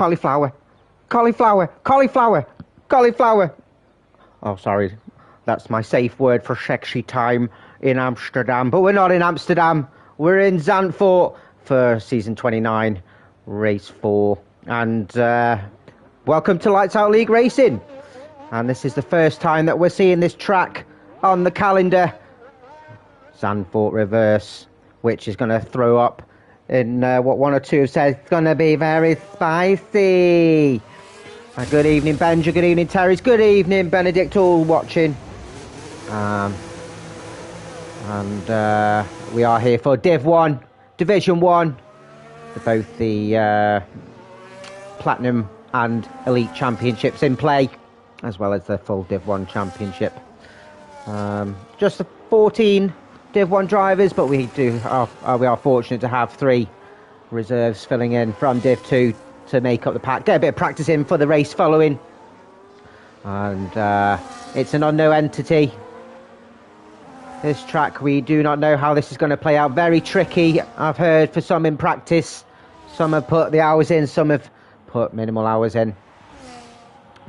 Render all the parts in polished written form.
cauliflower, cauliflower, cauliflower, cauliflower. Oh, sorry. That's my safe word for sexy time in Amsterdam. But we're not in Amsterdam. We're in Zandvoort for season 29, race 4. And welcome to Lights Out League Racing. And this is the first time that we're seeing this track on the calendar. Zandvoort reverse, which is going to throw up in what one or two have said. It's going to be very spicy. Good evening, Benja. Good evening, Terry's. Good evening, Benedict, all watching. We are here for Div 1, Division 1. For both the Platinum and Elite Championships in play, as well as the full Div 1 Championship. Just the 14 Div 1 drivers, but we are fortunate to have 3 reserves filling in from Div 2 to make up the pack. Get a bit of practice in for the race following. And it's an unknown entity. This track, we do not know how this is going to play out. Very tricky, I've heard, for some in practice. Some have put the hours in, some have put minimal hours in.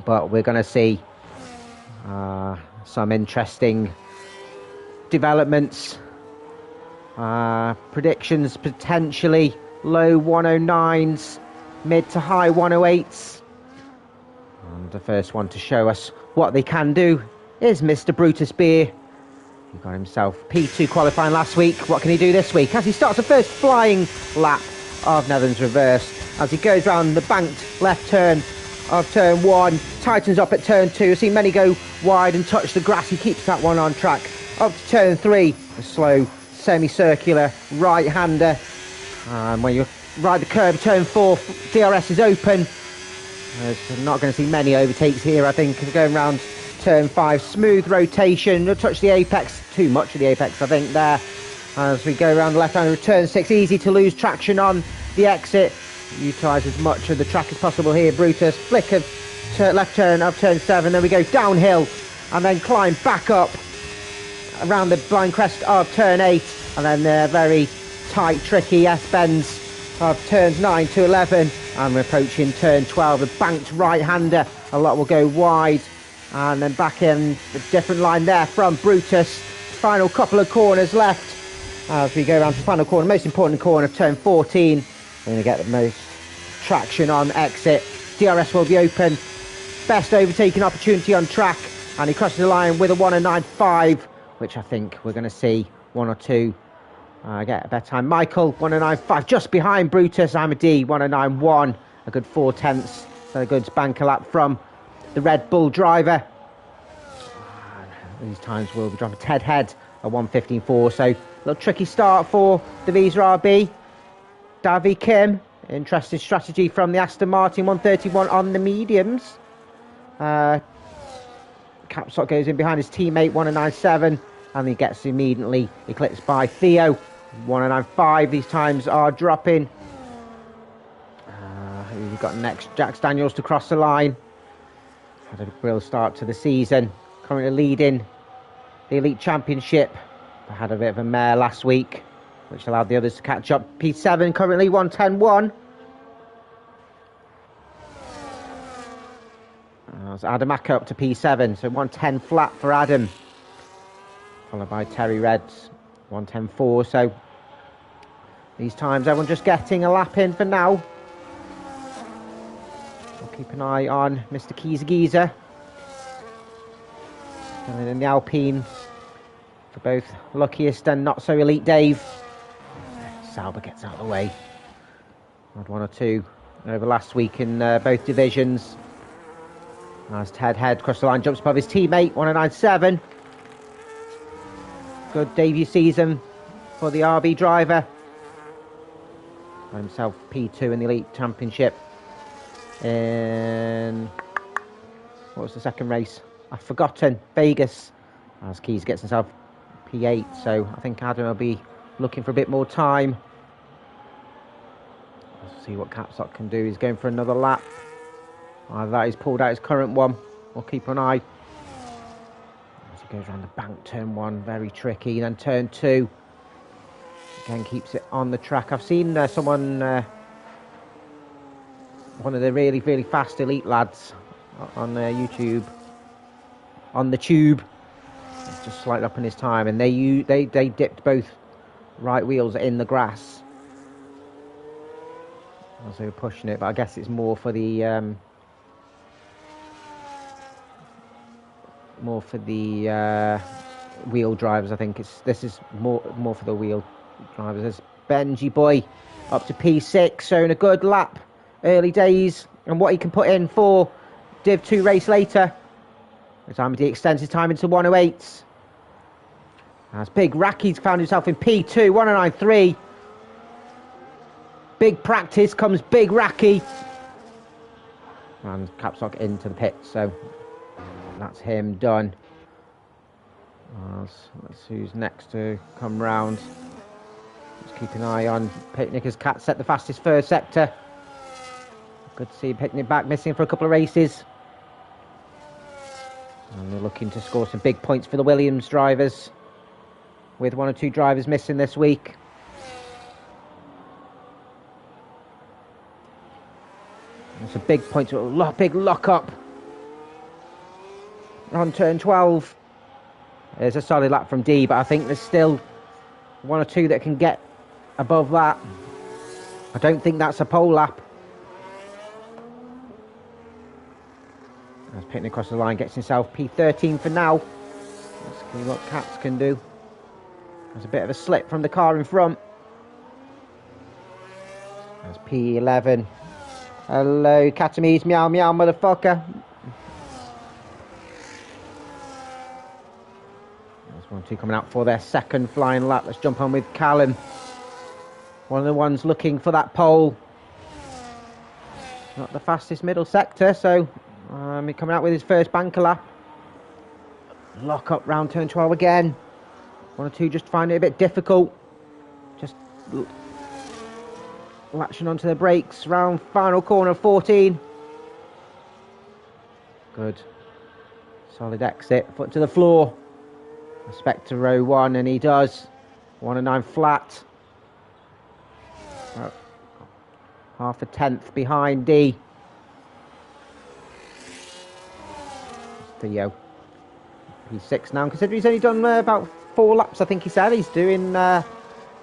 But we're going to see some interesting developments. Predictions potentially low 109s, mid to high 108s. And the first one to show us what they can do is Mr. Brutus Beer. He got himself P2 qualifying last week. What can he do this week? As he starts the first flying lap of Netherlands reverse, as he goes round the banked left turn of turn 1, tightens up at turn 2. I've seen many go wide and touch the grass. He keeps that one on track. Up to turn 3, a slow semicircular right-hander. And when you ride the curve, turn 4, DRS is open. There's not going to see many overtakes here, I think. Going round turn 5, smooth rotation. You'll touch the apex, too much of the apex, I think, there. As we go around the left-hander of turn 6, easy to lose traction on the exit. Utilise as much of the track as possible here, Brutus. Flick of left turn of turn 7, then we go downhill and then climb back up around the blind crest of turn 8, and then the very tight, tricky S-bends of turns 9 to 11, and we're approaching turn 12, a banked right-hander. A lot will go wide, and then back in a different line there from Brutus. Final couple of corners left as we go around to the final corner, most important corner of turn 14. We're going to get the most traction on exit. DRS will be open. Best overtaking opportunity on track, and he crosses the line with a 109.5, which I think we're going to see one or two get a better time. Michael, 109.5, just behind Brutus. Amadi, 109.1, a good 4/10. So a good spanker lap from the Red Bull driver. These times will be dropping Ted Head, a 115.4. So a little tricky start for the Visa RB. Davy Kim, interesting strategy from the Aston Martin, 131 on the mediums. Capsot goes in behind his teammate, 109.7, and he gets immediately eclipsed by Theo, 109.5. These times are dropping. We've got next Jax Daniels to cross the line. Had a real start to the season, currently leading the Elite Championship. I had a bit of a mare last week, which allowed the others to catch up. P7 currently 110.1. So Adam Acker up to P7, so 110 flat for Adam. Followed by Terry Reds, 110.4. So these times everyone just getting a lap in for now. We'll keep an eye on Mr. Kieser. And then in the Alpine, for both luckiest and not so elite Dave. Sauber gets out of the way. Had 1 or 2 over last week in both divisions. As Ted Head across the line, jumps above his teammate, 109.7. Good debut season for the RB driver. Got himself P2 in the Elite Championship. In what was the second race? I've forgotten. Vegas. As Keys gets himself P8, so I think Adam will be looking for a bit more time. Let's see what Capsot can do. He's going for another lap. Either that, he's pulled out his current one. We'll keep an eye. As he goes around the bank, turn 1, very tricky. Then turn 2, again keeps it on the track. I've seen someone one of the really, really fast elite lads on YouTube. On the tube. It's just slightly up in his time, and they dipped both right wheels in the grass as they were pushing it, but I guess it's more for the wheel drivers. I think this is more for the wheel drivers. There's Benji boy up to P6, showing a good lap early days, and what he can put in for Div 2 race later. Amity extends his time into 108s. As Big Racky's found himself in P2, 109.3. Big practice comes Big Racky. And Caps Lock into the pit, so that's him done. Let's see who's next to come round. Let's keep an eye on Picnic as Cat set the fastest first sector. Good to see Picnic back, missing for a couple of races. And they're looking to score some big points for the Williams drivers, with 1 or 2 drivers missing this week. It's a big point, big lock up on turn 12. There's a solid lap from D, but I think there's still 1 or 2 that can get above that. I don't think that's a pole lap. As Picnic across the line, gets himself P13 for now. Let's see what Cats can do. There's a bit of a slip from the car in front. There's P11. Hello, Catamise, meow meow, motherfucker. There's 1 2 coming out for their second flying lap. Let's jump on with Callum. One of the ones looking for that pole. Not the fastest middle sector, so he's coming out with his first banker lap. Lock up round turn 12 again. 1 or 2 just find it a bit difficult. Just latching onto the brakes round final corner 14. Good. Solid exit. Foot to the floor. Respect to row 1, and he does. 109 flat. Half a tenth behind D. Theo. P6 now, considering he's only done about 4 laps, I think he said. He's doing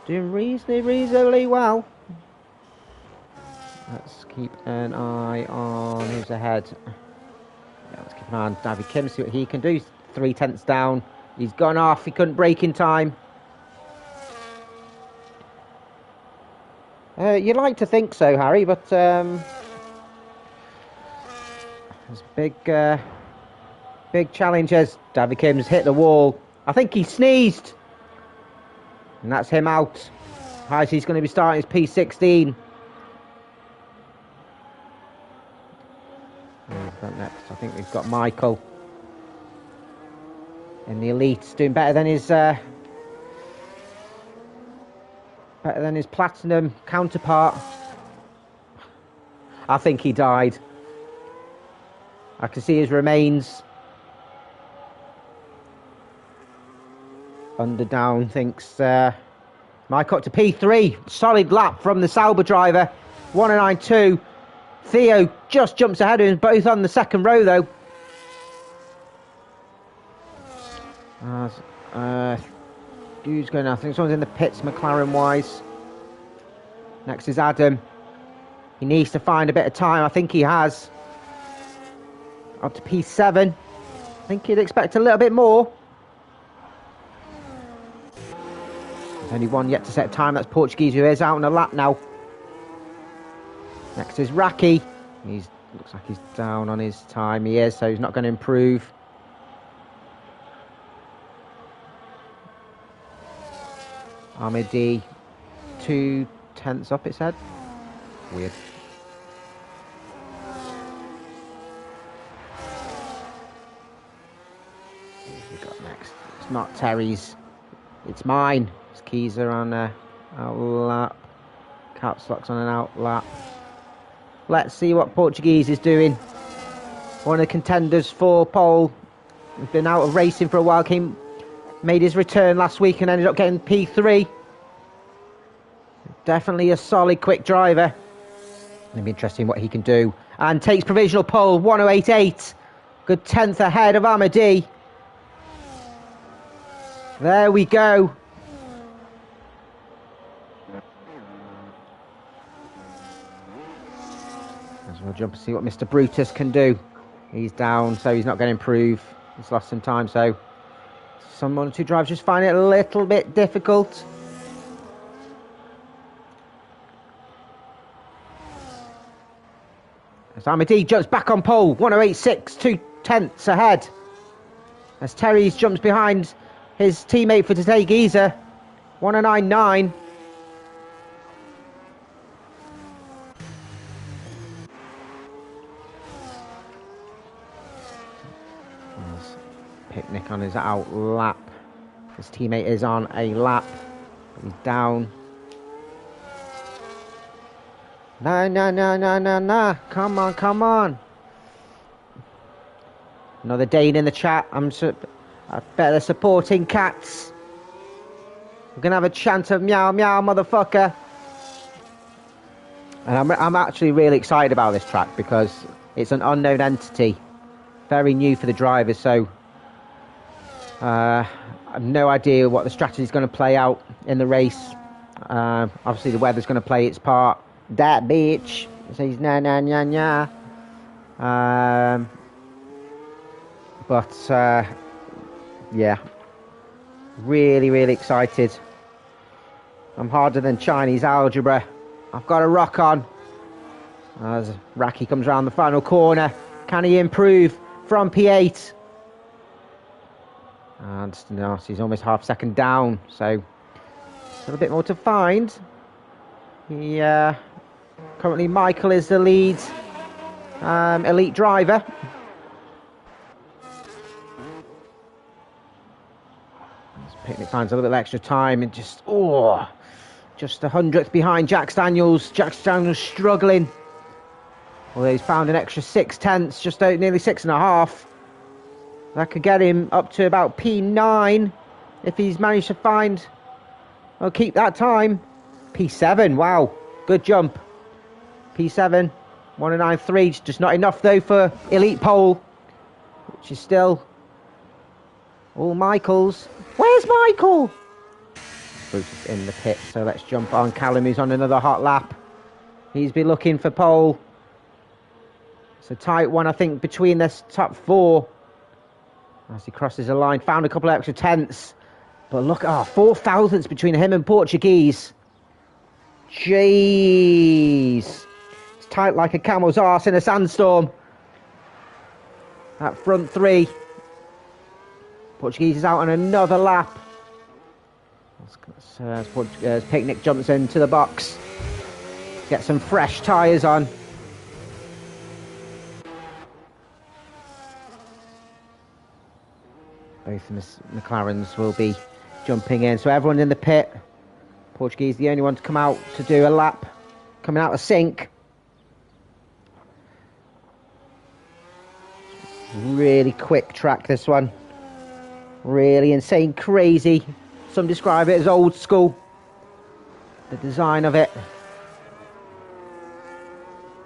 reasonably well. Let's keep an eye on who's ahead. Yeah, let's keep an eye on Davy Kim, see what he can do. He's 3 tenths down. He's gone off. He couldn't brake in time. You'd like to think so, Harry, but there's big challenges. Davy Kim's hit the wall. I think he sneezed. And that's him out. He's going to be starting his P16. Next, I think we've got Michael in the elites, doing better than his platinum counterpart. I think he died. I can see his remains. Underdown thinks Mike up to P3. Solid lap from the Sauber driver. 109.2. Theo just jumps ahead of him, both on the second row though. Who's going now? I think someone's in the pits, McLaren wise. Next is Adam. He needs to find a bit of time. I think he has. Up to P7. I think he'd expect a little bit more. There's only one yet to set time. That's Portuguese, who is out on a lap now. Next is Raki. Looks like he's down on his time. He is, so he's not going to improve. Ahmedi, 2 tenths up, it said. Weird. Who's we got next? It's not Terry's. It's mine. His keys are on a out lap. Caps Lock's on an out lap. Let's see what Portuguese is doing. One of the contenders for pole. He's been out of racing for a while. Made his return last week and ended up getting P3. Definitely a solid, quick driver. It'll be interesting what he can do. And takes provisional pole, 108.8. Good 10th ahead of Amadi. There we go. As we'll jump and see what Mr. Brutus can do. He's down, so he's not going to improve. He's lost some time, so some 1 or 2 drivers just find it a little bit difficult. As Amadi jumps back on pole, 108.6, 2/10 ahead. As Terry jumps behind his teammate for today, Giza, 109.9. Picnic on his out lap. His teammate is on a lap. He's down. No. Come on. Another Dane in the chat. I bet they're supporting cats. We're going to have a chant of meow, meow, motherfucker. And I'm actually really excited about this track because it's an unknown entity. Very new for the drivers, so I have no idea what the strategy is going to play out in the race. Obviously, the weather's going to play its part. That bitch says nah. Yeah, really excited. I'm harder than Chinese algebra. I've got a rock on. As Raki comes around the final corner, can he improve from P8? And no, he's almost half second down, so a little bit more to find. Currently Michael is the lead elite driver. Picnic finds a little bit extra time and just a 100th behind Jack Daniels. Jack Daniels struggling. Although he's found an extra 6/10, just nearly 6.5. That could get him up to about P9 if he's managed to find or keep that time. P7, wow, good jump. P7, 109.3, just not enough though for elite pole, which is still all Michael's. Where's Michael? Bruce is in the pit, so let's jump on Callum, who's on another hot lap. He's been looking for pole. It's a tight one, I think, between this top 4. As he crosses the line, found a couple of extra tenths. But look, 4 thousandths between him and Portuguese. Jeez. It's tight like a camel's arse in a sandstorm. That front 3. Portuguese is out on another lap. As Picnic jumps into the box. Get some fresh tyres on. Both McLarens will be jumping in. So everyone in the pit. Portuguese the only one to come out to do a lap. Coming out of sync. Really quick track, this one. Really insane, crazy. Some describe it as old school. The design of it.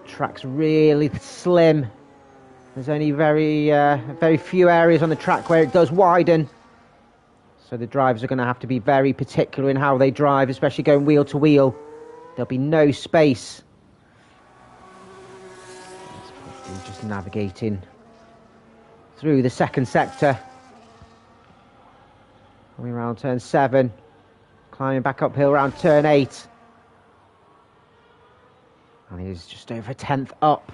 Track's really slim. There's only very few areas on the track where it does widen. So the drivers are going to have to be very particular in how they drive, especially going wheel to wheel. There'll be no space. Just navigating through the second sector. Coming around turn 7. Climbing back uphill around turn 8. And he's just over a 10th up.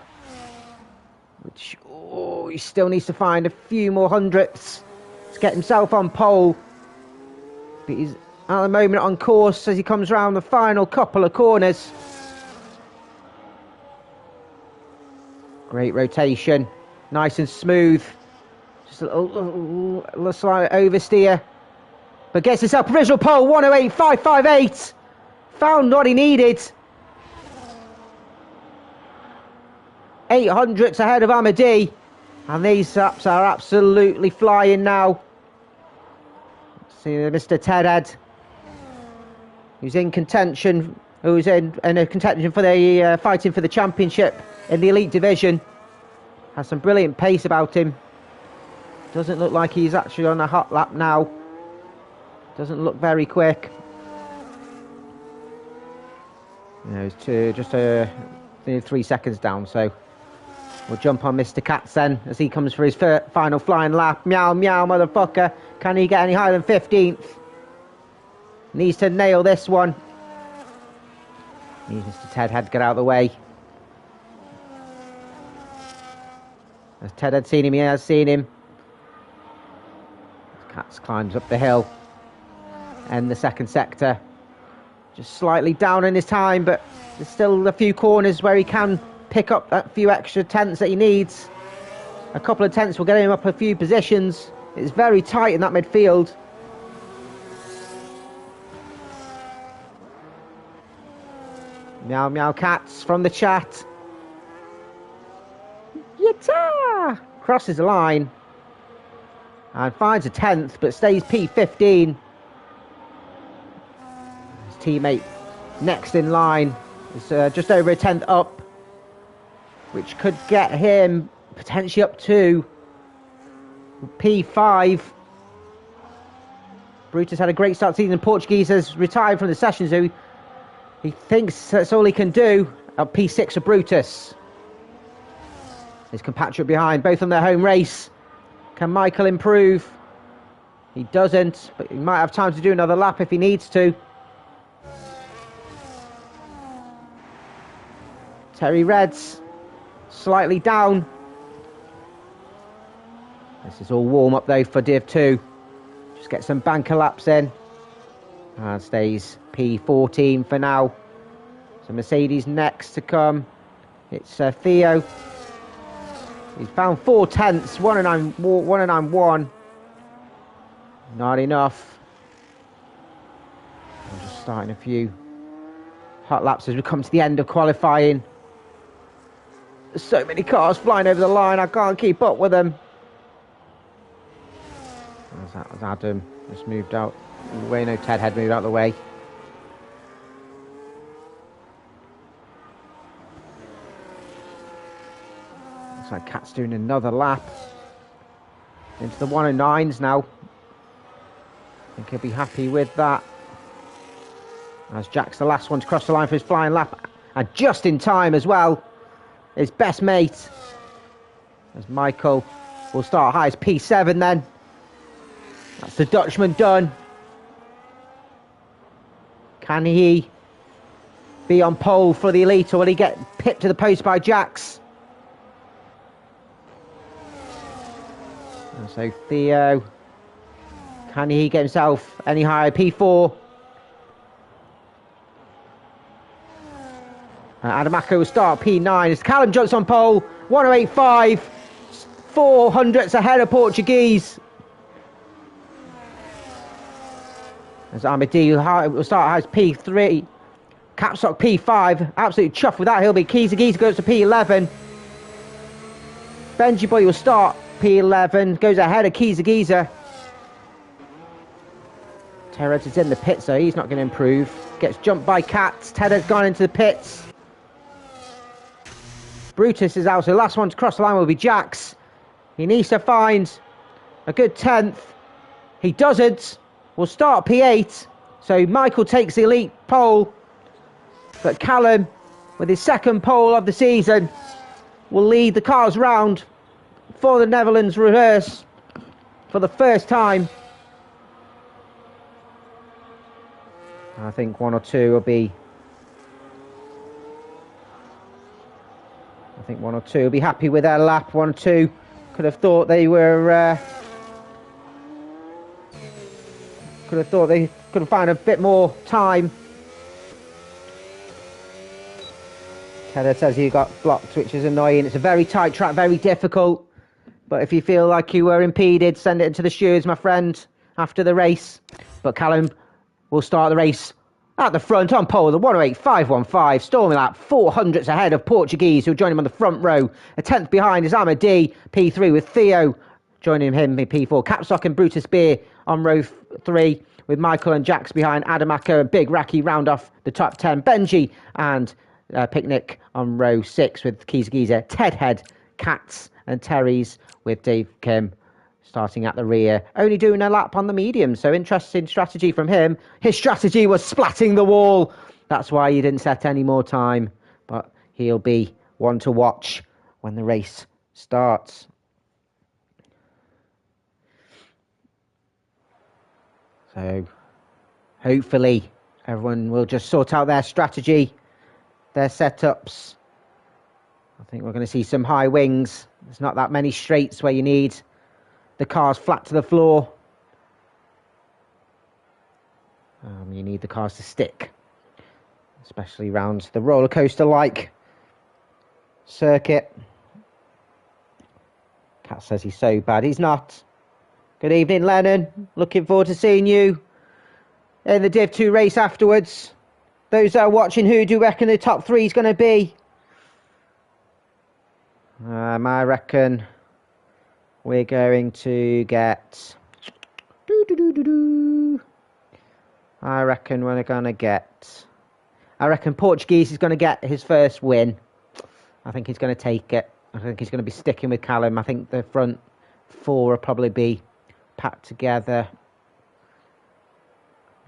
Which, he still needs to find a few more hundredths to get himself on pole. But he's at the moment on course as he comes around the final couple of corners. Great rotation. Nice and smooth. Just a little slight oversteer. But gets himself provisional pole, 108.558. Found what he needed. 800ths ahead of Amadi. And these laps are absolutely flying now. See Mr. Tedhead, who's in contention who's in a contention for the fighting for the championship in the elite division. Has some brilliant pace about him. Doesn't look like he's actually on a hot lap now. Doesn't look very quick. You know, he's just 3 seconds down, so we'll jump on Mr. Katz then as he comes for his final flying lap. Meow, meow, motherfucker. Can he get any higher than 15th? Needs to nail this one. Needs Mr. Ted Head to get out of the way. As Ted had seen him, he has seen him. Katz climbs up the hill. And the second sector. Just slightly down in his time, but there's still a few corners where he can pick up that few extra tenths that he needs. A couple of tenths will get him up a few positions. It's very tight in that midfield. Meow meow cats from the chat. Yatta! Crosses the line. And finds a 10th, but stays P15. His teammate next in line is just over a 10th up, which could get him potentially up to P5. Brutus had a great start to the season. Portuguese has retired from the session, so he thinks that's all he can do. At P6 for Brutus. His compatriot behind, both on their home race. Can Michael improve? He doesn't, but he might have time to do another lap if he needs to. Terry Reds, slightly down. This is all warm up though for Div 2. Just get some banker laps in. And stays P14 for now. So Mercedes next to come. It's Theo. He's found 4 tenths, 109.1. Not enough. I'm just starting a few hot laps as we come to the end of qualifying. There's so many cars flying over the line, I can't keep up with them. That was Adam, just moved out of the way. No, Ted had moved out of the way. Looks like Cat's doing another lap. Into the 109s now. I think he'll be happy with that. As Jack's the last one to cross the line for his flying lap. And just in time as well. His best mate. As Michael will start high as P7 then. That's the Dutchman done. Can he be on pole for the elite, or will he get pipped to the post by Jax? And so Theo, can he get himself any higher? P4. Adamako will start P9 as Callum jumps on pole. 108.5. 400ths ahead of Portuguese. As Amadi will start as P3. Capstock P5. Absolutely chuffed with that. He'll be Kiza goes to P11. Benji Boy will start P11. Goes ahead of Kiza. Terrence is in the pits, so he's not going to improve. Gets jumped by Cats. Tedder's gone into the pits. Brutus is out, so the last one to cross the line will be Jax. He needs to find a good 10th. He doesn't. We'll start P8. So Michael takes the elite pole. But Callum, with his second pole of the season, will lead the cars round for the Netherlands reverse for the first time. I think 1 or 2 will be... I think 1 or 2 will be happy with their lap. 1 or 2 could have thought they were... could have thought they could have found a bit more time. Heather says he got blocked, which is annoying. It's a very tight track, very difficult. But if you feel like you were impeded, send it into the stewards, my friend, after the race. But Callum will start the race at the front on pole, the 108.515, storming lap, 400ths ahead of Portuguese, who'll join him on the front row. A 10th behind is Amadi, P3 with Theo, joining him in P4. Capstock and Brutus Beer on row 3. with Michael and Jax behind Adamako and Big Raki round off the top 10. Benji and Picnic on row 6 with Kiza, Ted Head, Cats and Terry's with Dave Kim starting at the rear, only doing a lap on the medium. So interesting strategy from him. His strategy was splatting the wall. That's why he didn't set any more time. But he'll be one to watch when the race starts. So hopefully everyone will just sort out their strategy, their setups. I think we're going to see some high wings. There's not that many straights where you need the cars flat to the floor. You need the cars to stick, especially around the roller coaster like circuit. Cat says he's so bad. He's not. Good evening, Lennon. Looking forward to seeing you in the Div 2 race afterwards. Those that are watching, who do you reckon the top 3 is going to be? I reckon we're going to get... I reckon Portuguese is going to get his first win. I think he's going to take it. I think he's going to be sticking with Callum. I think the front 4 will probably be packed together.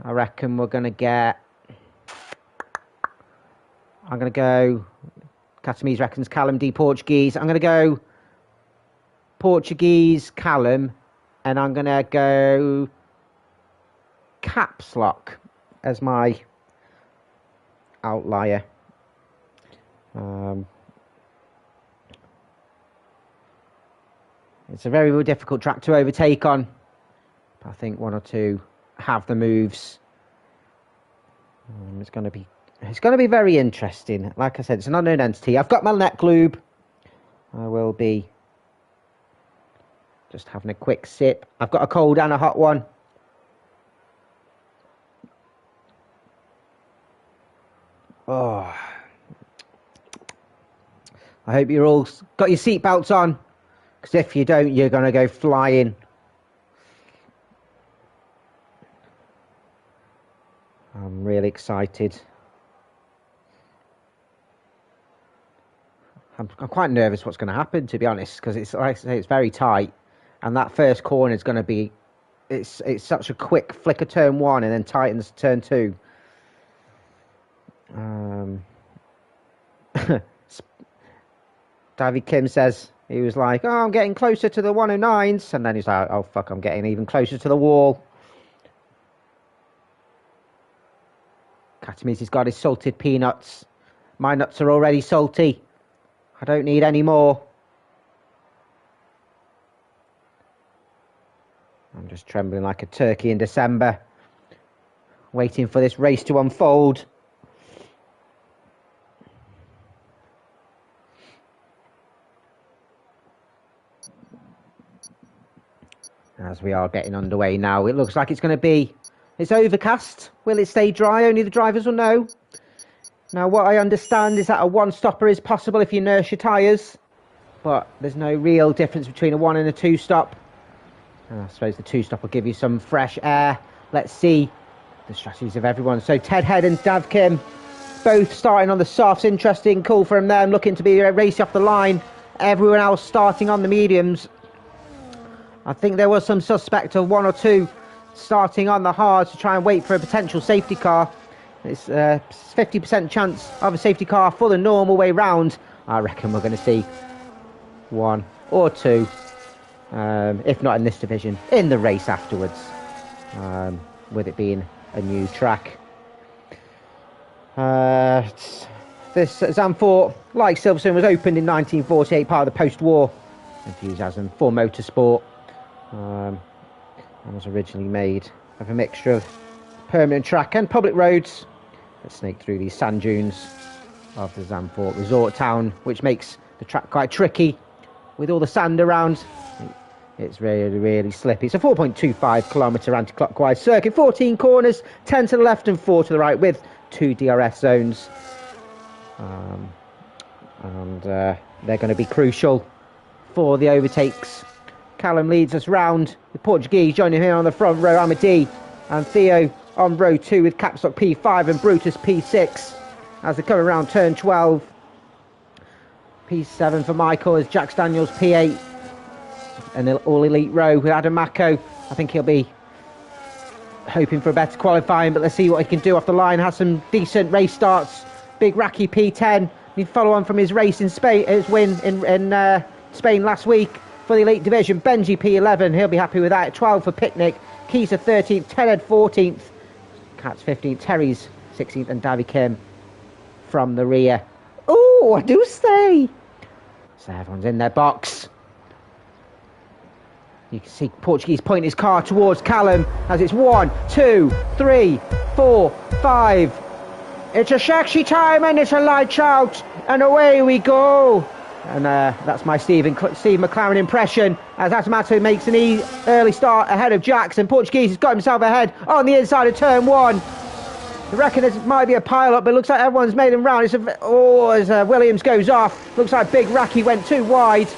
I reckon we're going to get... I'm going to go... Catamese reckons Callum D. Portuguese. I'm going to go Portuguese, Callum, and I'm going to go Caps Lock as my outlier. It's a very difficult track to overtake on. I think 1 or 2 have the moves. It's going to be very interesting. Like I said, it's an unknown entity. I've got my neck lube. I will be just having a quick sip. I've got a cold and a hot one. Oh. I hope you're all got your seatbelts on, because if you don't, you're going to go flying. I'm really excited. I'm quite nervous what's going to happen, to be honest, because it's, like I say, it's very tight, and that first corner is going to be, it's such a quick flick of turn 1 and then tightens turn 2. David Kim says he was like, oh, I'm getting closer to the 109s, and then he's like, oh fuck, I'm getting even closer to the wall. Katami's got his salted peanuts. My nuts are already salty. I don't need any more. I'm just trembling like a turkey in December, waiting for this race to unfold. As we are getting underway now, it looks like it's going to be... It's overcast. Will it stay dry? Only the drivers will know. Now, what I understand is that a one-stopper is possible if you nurse your tyres, but there's no real difference between a 1 and a 2-stop. I suppose the 2-stop will give you some fresh air. Let's see the strategies of everyone. So Ted Head and Dav Kim both starting on the softs. Interesting call from them, looking to be racing off the line. Everyone else starting on the mediums. I think there was some suspect of 1 or 2 starting on the hards to try and wait for a potential safety car. It's a 50% chance of a safety car for the normal way round. I reckon we're going to see 1 or 2, if not in this division, in the race afterwards, with it being a new track. This Zandvoort, like Silverstone, was opened in 1948, part of the post-war enthusiasm for motorsport. And was originally made of a mixture of permanent track and public roads that snake through these sand dunes of the Zandvoort resort town, which makes the track quite tricky with all the sand around. It's really, really slippy. It's a 4.25 kilometre anti-clockwise circuit, 14 corners, 10 to the left and 4 to the right, with 2 DRS zones. They're going to be crucial for the overtakes. Callum leads us round, the Portuguese joining him on the front row. Amadi and Theo on row 2 with Capstock P5 and Brutus P6 as they come around turn 12. P7 for Michael as Jax Daniels P8. An all-elite row with Adam Mako. I think he'll be hoping for a better qualifying, but let's see what he can do off the line. Has some decent race starts. Big Raki P10. He follow on from his race in Spain, his win in Spain last week for the elite division. Benji P11, he'll be happy with that. 12 for Picnic. Keisa 13th, Tened 14th, Cats 15th, Terry's 16th, and Davy Kim from the rear. Oh, I do say. So everyone's in their box. You can see Portuguese point his car towards Callum as it's 1, 2, 3, 4, 5. It's a sexy time and it's a light out and away we go. And that's my Steve McLaren impression as Atamato makes an early start ahead of Jackson. Portuguese has got himself ahead on the inside of turn 1. I reckon there might be a pile-up, but it looks like everyone's made him round. As Williams goes off, looks like Big Raki went too wide.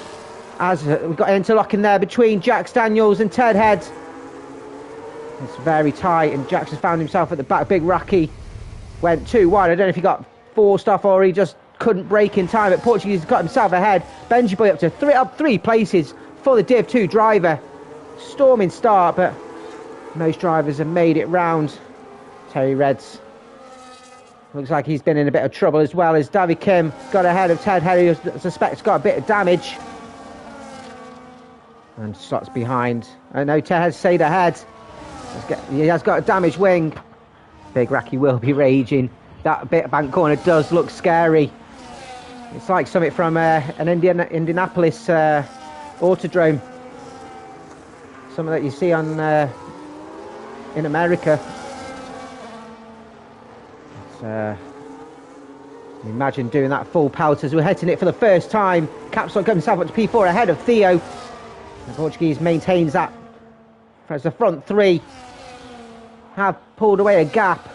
As we've got interlocking there between Jax Daniels and Ted Head. It's very tight, and Jax has found himself at the back. Big Raki went too wide. I don't know if he got forced off or he just couldn't break in time, but Portuguese has got himself ahead. Benji Boy up three places for the Div 2 driver. Storming start, but most drivers have made it round. Terry Reds looks like he's been in a bit of trouble, as well as Davy Kim got ahead of Ted Head, who suspects got a bit of damage. And slots behind. I know Ted Head stayed ahead. He has got a damaged wing. Big Raki will be raging. That bit of bank corner does look scary. It's like something from an Indianapolis autodrome. Something that you see on in America. Imagine doing that full pelt as we're hitting it for the first time. Capstock got himself up to P4 ahead of Theo. The Portuguese maintains that as the front three have pulled away a gap.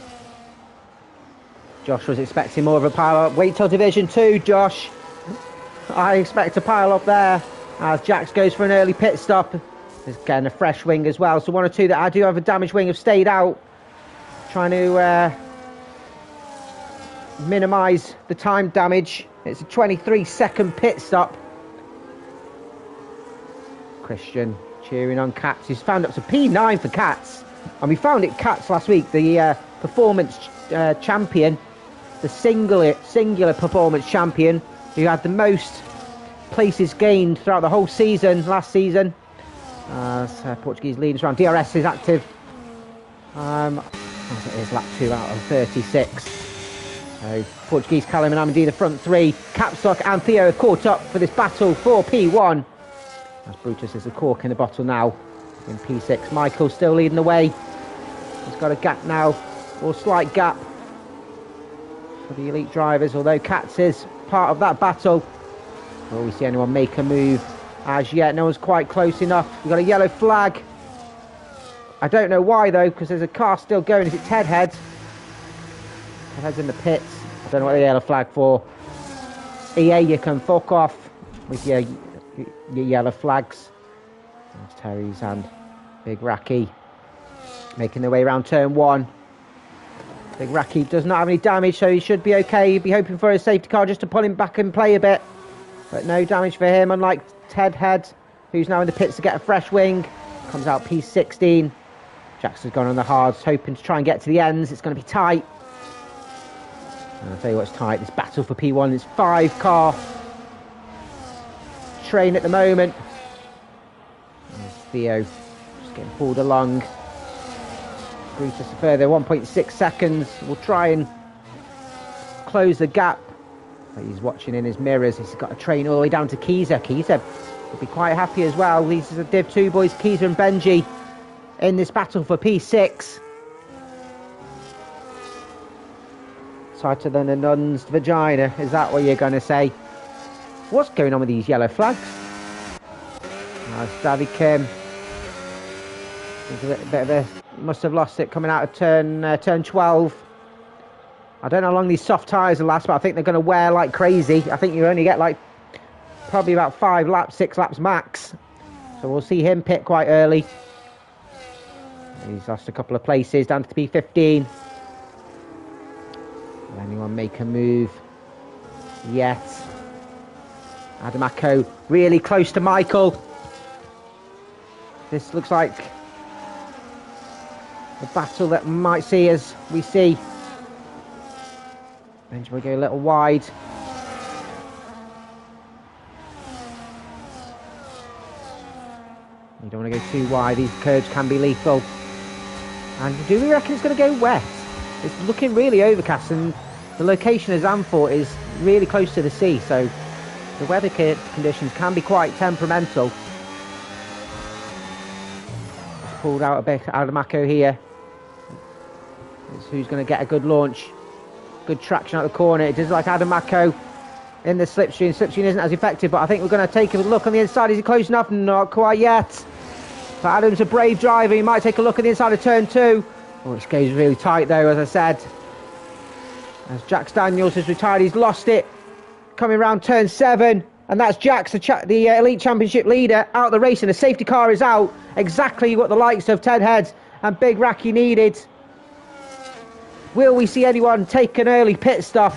Josh was expecting more of a pile-up. Wait till Division 2, Josh. I expect a pile-up there as Jax goes for an early pit stop. There's getting a fresh wing as well. So 1 or 2 that I do have a damaged wing have stayed out. Trying to minimise the time damage. It's a 23-second pit stop. Christian cheering on Cats. He's found up to P9 for Cats. And we found it Cats last week, the performance champion, the singular performance champion, who had the most places gained throughout the whole season, last season. Portuguese leaders round. DRS is active. It is lap 2 out of 36. So Portuguese, Callum and Amadi, the front three. Capstock and Theo are caught up for this battle for P1. As Brutus is the cork in the bottle now in P6. Michael still leading the way. He's got a gap now, or slight gap for the elite drivers, although Katz is part of that battle. Will we see anyone make a move as yet? No one's quite close enough. We've got a yellow flag. I don't know why though, because there's a car still going. Is it Ted Head? Ted Head's in the pits. I don't know what the yellow flag for. EA, you can fuck off with your yellow flags. There's Terry's and Big Raki making their way around turn 1. Big Raki does not have any damage, so he should be okay. He'd be hoping for a safety car just to pull him back and play a bit, but no damage for him, unlike Ted Head, who's now in the pits to get a fresh wing. Comes out P16. Jackson's gone on the hards, hoping to try and get to the ends. It's going to be tight. And I'll tell you what's tight, this battle for P1 is 5-car train at the moment. There's Theo just getting pulled along. Brutus a further 1.6 seconds. We'll try and close the gap. But he's watching in his mirrors. He's got a train all the way down to Keezer. Keezer will be quite happy as well. These are the Div 2 boys, Keezer and Benji, in this battle for P6. Tighter than a nun's vagina. Is that what you're going to say? What's going on with these yellow flags? That's Davy Kim. There's a bit of a... Must have lost it coming out of turn 12. I don't know how long these soft tyres will last, but I think they're going to wear like crazy. I think you only get like probably about 5 laps, 6 laps max. So we'll see him pit quite early. He's lost a couple of places, down to P15. Will anyone make a move yet? Adamako really close to Michael. This looks like a battle that might see as we see Benjamin go a little wide. You don't want to go too wide, these curves can be lethal. And do we reckon it's going to go wet? It's looking really overcast, and the location of Zandvoort is really close to the sea, so the weather conditions can be quite temperamental. Just pulled out a bit out of Mako here. It's who's going to get a good launch. Good traction out the corner. It does like Adam Mako in the slipstream. Slipstream isn't as effective, but I think we're going to take a look on the inside. Is he close enough? Not quite yet. But Adam's a brave driver. He might take a look at the inside of turn 2. Oh, this goes really tight though, as I said. As Jax Daniels has retired, he's lost it. Coming round turn 7. And that's Jax, the Elite Championship leader, out of the race. And the safety car is out. Exactly what the likes of Ted Head and Big Racky needed. Will we see anyone take an early pit stop?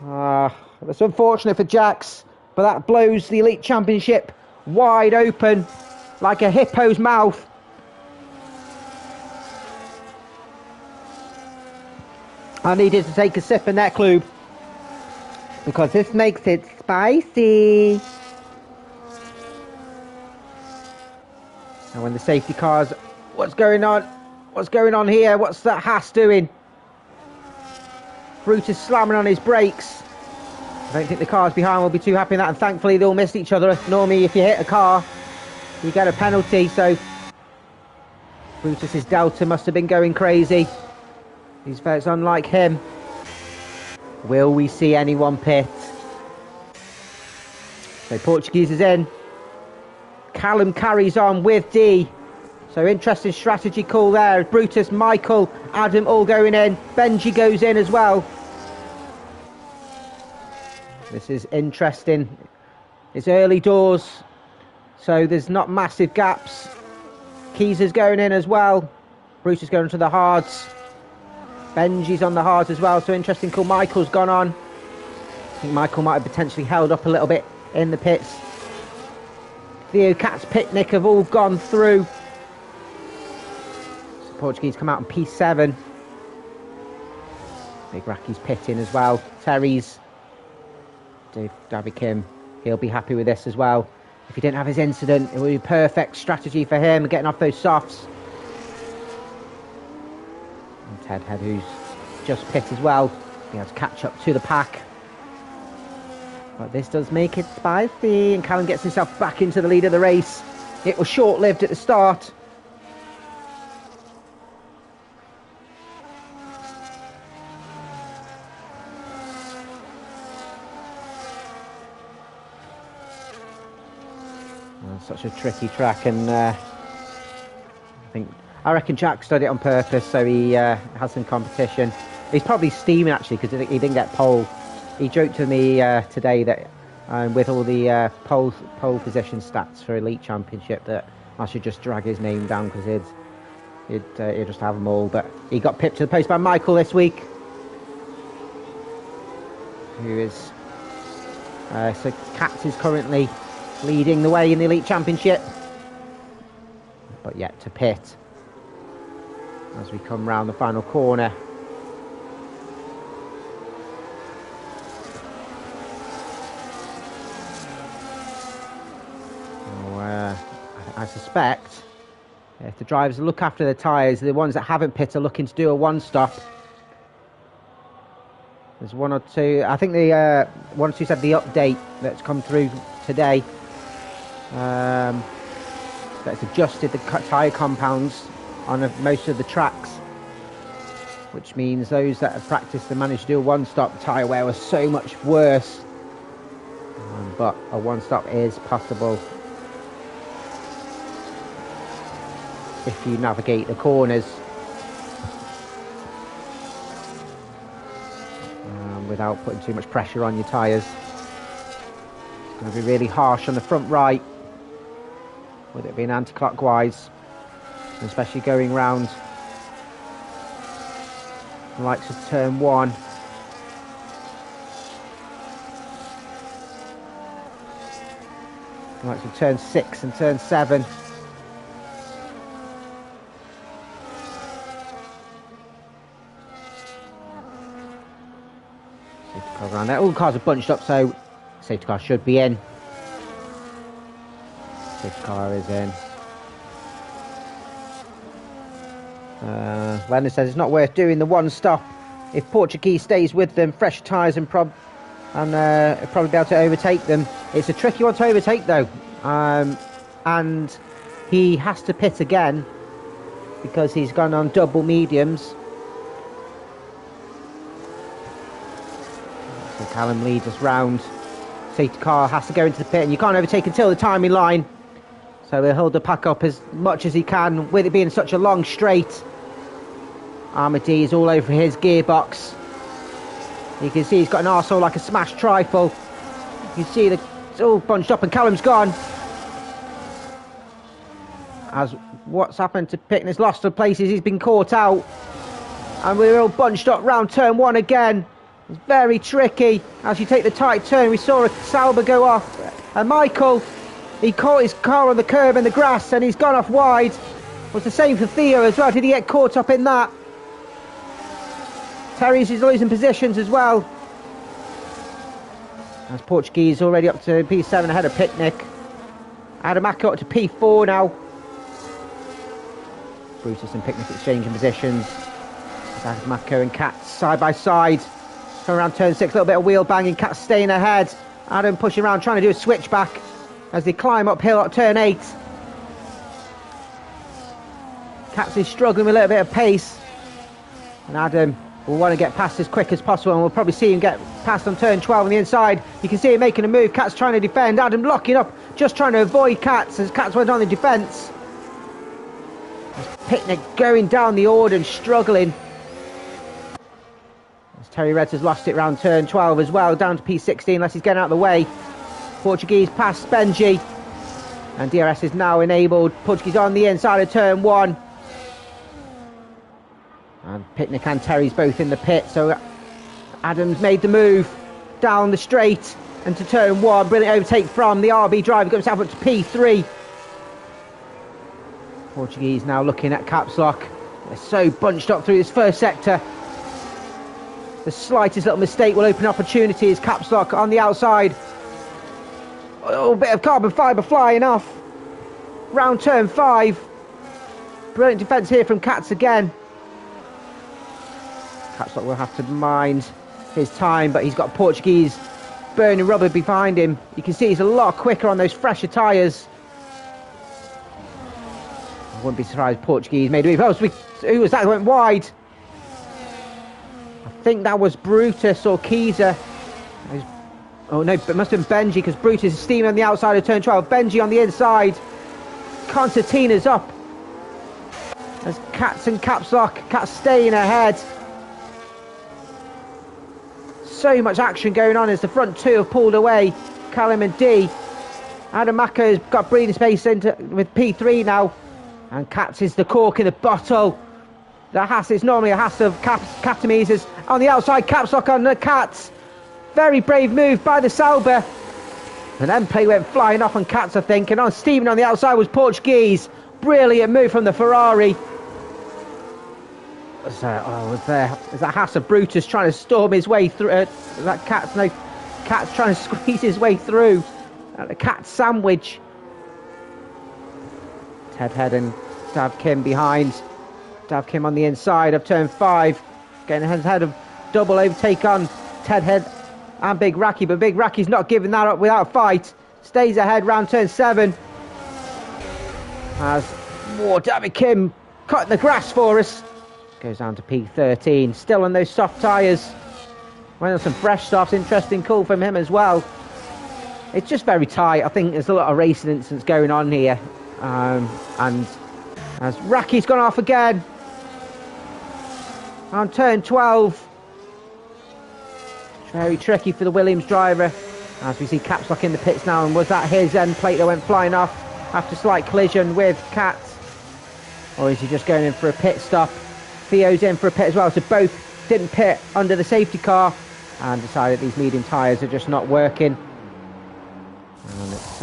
That's unfortunate for Jax, but that blows the Elite Championship wide open like a hippo's mouth. I needed to take a sip of that lube because this makes it spicy. And when the safety cars, what's going on? What's going on here? What's that Haas doing? Brutus slamming on his brakes. I don't think the cars behind will be too happy with that, and thankfully they all missed each other. Normally if you hit a car, you get a penalty, so Brutus's Delta must have been going crazy. These folks unlike him. Will we see anyone pit? So Portuguese is in. Callum carries on with D. So interesting strategy call there. Brutus, Michael, Adam all going in. Benji goes in as well. This is interesting. It's early doors, so there's not massive gaps. Keys is going in as well. Brutus is going to the hards. Benji's on the hards as well. So interesting call. Michael's gone on. I think Michael might have potentially held up a little bit in the pits. Theo Cat's Picnic have all gone through. Portuguese come out in P7. Big Racky's pitting as well. Terry's. David Kim, he'll be happy with this as well. If he didn't have his incident, it would be perfect strategy for him, getting off those softs. And Ted Head, who's just pit as well. He has to catch up to the pack. But this does make it spicy, and Callum gets himself back into the lead of the race. It was short-lived at the start. Such a tricky track, and I reckon Jack studied it on purpose so he has some competition. He's probably steaming actually because he didn't get pole. He joked to me today that with all the pole position stats for Elite Championship that I should just drag his name down because he'd just have them all. But he got pipped to the post by Michael this week, who is so Katz is currently leading the way in the Elite Championship, but yet to pit as we come round the final corner. So, I suspect if the drivers look after the tyres, the ones that haven't pit are looking to do a one-stop. There's one or two, I think the one or two said the update that's come through today. That's adjusted the tyre compounds on most of the tracks, which means those that have practiced and managed to do a one-stop tyre wear was so much worse, but a one-stop is possible if you navigate the corners without putting too much pressure on your tyres. It's going to be really harsh on the front right with it being anti-clockwise. especially going round the likes of turn 1. The likes of turn 6 and turn 7. Safety car around there. All the cars are bunched up, so safety car should be in. Safety car is in. Lennon says it's not worth doing the one stop. If Portuguese stays with them, fresh tyres and probably be able to overtake them. It's a tricky one to overtake though, and he has to pit again because he's gone on double mediums. So Callum leads us round. Safety car has to go into the pit, and you can't overtake until the timing line. So he'll hold the pack up as much as he can, with it being such a long straight. Armady is all over his gearbox. You can see he's got an arsehole like a smashed trifle. You can see it's all bunched up and Callum's gone. As what's happened to Pickney has lost the places, he's been caught out. And we're all bunched up round turn 1 again. It's very tricky. As you take the tight turn, we saw a Sauber go off. And Michael, he caught his car on the curb in the grass and he's gone off wide. It was the same for Theo as well. Did he get caught up in that? Terry's is losing positions as well. As Portuguese already up to P7 ahead of Picnic. Adamaka up to P4 now. Brutus and Picnic exchanging positions. Adamaka and Katz side by side. Come around turn 6, a little bit of wheel banging. Katz staying ahead. Adam pushing around, trying to do a switchback as they climb uphill at turn 8. Katz is struggling with a little bit of pace. And Adam will want to get past as quick as possible, and we'll probably see him get past on turn 12 on the inside. You can see him making a move. Katz trying to defend. Adam locking up, just trying to avoid Katz as Katz went on the defence. Picnic going down the order and struggling. As Terry Reds has lost it round turn 12 as well, down to P16 unless he's getting out of the way. Portuguese past Benji. And DRS is now enabled. Portuguese on the inside of turn 1. And Picnic and Terry's both in the pit, so Adams made the move down the straight and to turn 1. Brilliant overtake from the RB driver, got himself up to P3. Portuguese now looking at caps lock. They're so bunched up through this first sector. The slightest little mistake will open opportunities. Caps lock on the outside. A little bit of carbon fibre flying off. Round turn 5. Brilliant defence here from Katz again. Capslock will have to mind his time, but he's got Portuguese burning rubber behind him. You can see he's a lot quicker on those fresher tyres. I wouldn't be surprised Portuguese made a move. Oh, who was that who went wide? I think that was Brutus or Keyser. Oh no, it must have been Benji, because Brutus is steaming on the outside of turn 12. Benji on the inside. Concertina's up. As Katz and Capslock. Katz staying ahead. So much action going on as the front two have pulled away. Callum and D. Adamaka has got breathing space into with P3 now. And Katz is the cork in the bottle. The Haas is normally a Haas of Katamise is on the outside. Capslock on the Katz. Very brave move by the Sauber. And then play went flying off on Katz, I think. And on Stephen on the outside was Portuguese. Brilliant move from the Ferrari. Was that Haas of Brutus trying to storm his way through? That Katz trying to squeeze his way through. The Katz sandwich. Ted Head and Dav Kim behind. Dav Kim on the inside of turn 5. Getting ahead of double overtake on Ted Head and Big Racky. But Big Racky's not giving that up without a fight. Stays ahead round turn 7. As more David Kim cutting the grass for us. Goes down to P13. Still on those soft tyres. Went on some fresh softs. Interesting call from him as well. It's just very tight. I think there's a lot of racing incidents going on here. And as Racky's gone off again. On turn 12. Very tricky for the Williams driver. As we see Capslock in the pits now. And was that his end plate that went flying off after slight collision with Katz? Or is he just going in for a pit stop? Theo's in for a pit as well, so both didn't pit under the safety car and decided these medium tyres are just not working. And it's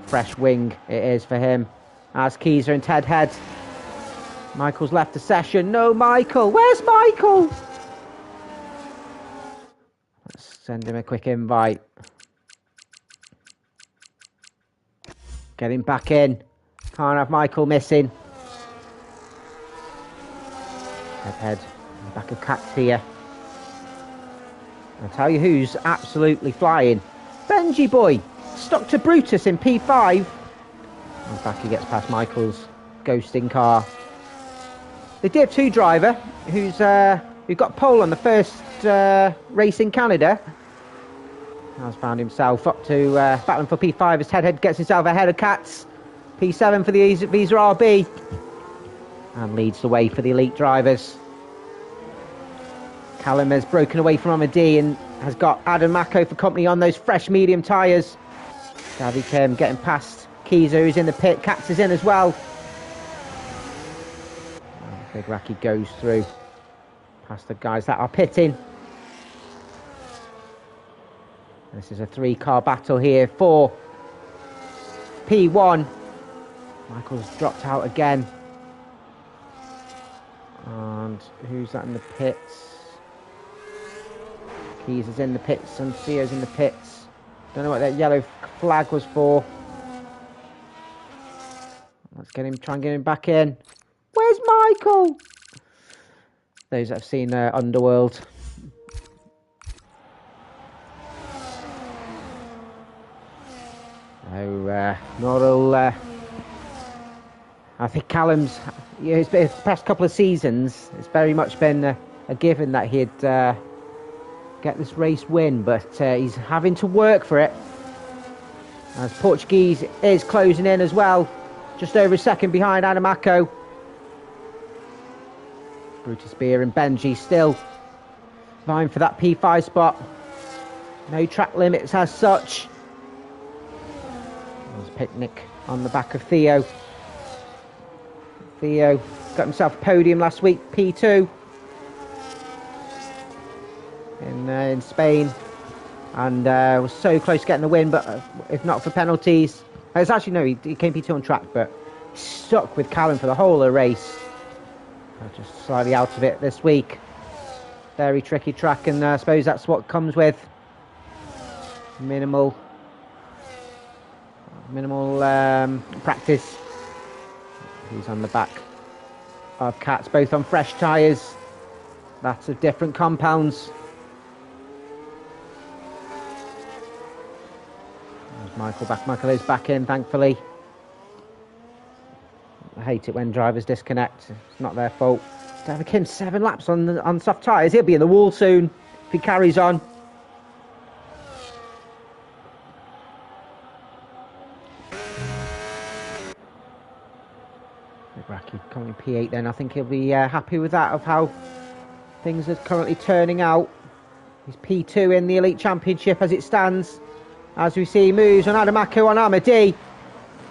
fresh wing it is for him. As Keyser and Ted head. Michael's left the session. No, Michael. Where's Michael? Let's send him a quick invite. Get him back in. Can't have Michael missing. Head. Back of Cats here. I'll tell you who's absolutely flying. Benji boy. Stuck to Brutus in P5. In fact, he gets past Michael's ghosting car. They did have two driver who got pole on the first race in Canada. Has found himself up to battling for P5 as Ted gets himself ahead of Cats. P7 for the Visa RB. And leads the way for the elite drivers. Callum has broken away from Amadi and has got Adam Mako for company on those fresh medium tyres. Davy Kim getting past Keyser, who's in the pit. Cats is in as well. Big Racky goes through past the guys that are pitting. This is a 3-car battle here for P1. Michael's dropped out again. And who's that in the pits? Keys is in the pits and Theo's in the pits. Don't know what that yellow flag was for. Let's try and get him back in. Where's Michael? Those that have seen Underworld. So, not all... I think Callum's... his past couple of seasons, it's very much been a given that he'd get this race win, but he's having to work for it. As Portuguese is closing in as well. Just over a second behind Adamako. Brutus Beer and Benji still vying for that P5 spot. No track limits as such. There's Picnic on the back of Theo. Theo got himself a podium last week, P2 in Spain, and was so close to getting the win, but if not for penalties, it's actually no, he came P2 on track, but stuck with Callum for the whole of the race. Just slightly out of it this week. Very tricky track, and I suppose that's what comes with minimal practice. He's on the back of Cats, both on fresh tyres. Lots of different compounds. There's Michael back. Michael is back in, thankfully. I hate it when drivers disconnect. It's not their fault. David Kim, 7 laps on soft tyres. He'll be in the wall soon if he carries on. Racky coming P8 then. I think he'll be happy with that, of how things are currently turning out. He's P2 in the Elite Championship as it stands. As we see moves on Adamako on Amadi.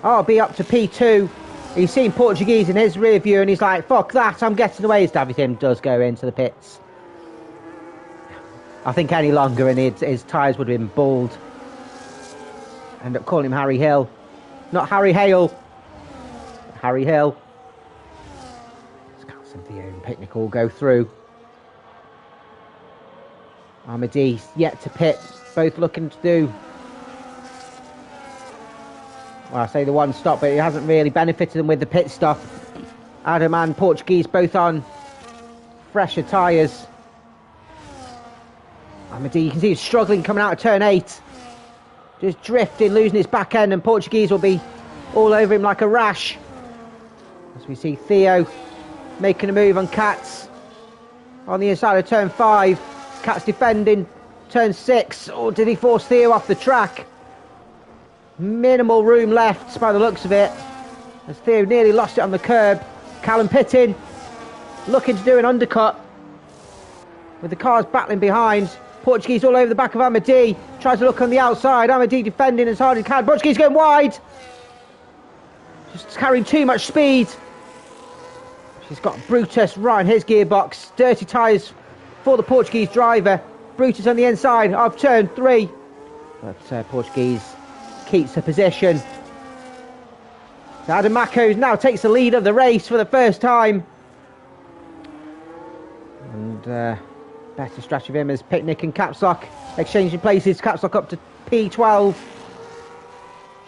RB up to P2. He's seen Portuguese in his rear view and he's like, fuck that, I'm getting away, as David Tim does go into the pits. I think any longer and his tyres would have been bald. End up calling him Harry Hill. Not Harry Hale. Harry Hill. Theo and Picnic all go through. Amadi yet to pit. Both looking to do, well, I say the one stop, but it hasn't really benefited them with the pit stop. Adam and Portuguese both on fresher tyres. Amadi, you can see he's struggling coming out of turn 8. Just drifting, losing his back end, and Portuguese will be all over him like a rash. As we see Theo making a move on Cats on the inside of turn 5. Cats defending turn 6. Or did he force Theo off the track? Minimal room left by the looks of it, as Theo nearly lost it on the curb. Callum pitting, looking to do an undercut with the cars battling behind. Portuguese all over the back of Amadi, tries to look on the outside. Amadi defending as hard as he can. Portuguese going wide, just carrying too much speed. He's got Brutus right in his gearbox. Dirty tyres for the Portuguese driver. Brutus on the inside of turn 3. But Portuguese keeps the position. Adam Mackos now takes the lead of the race for the first time. And better strategy of him as Picnic and Capslock exchanging places. Capslock up to P12.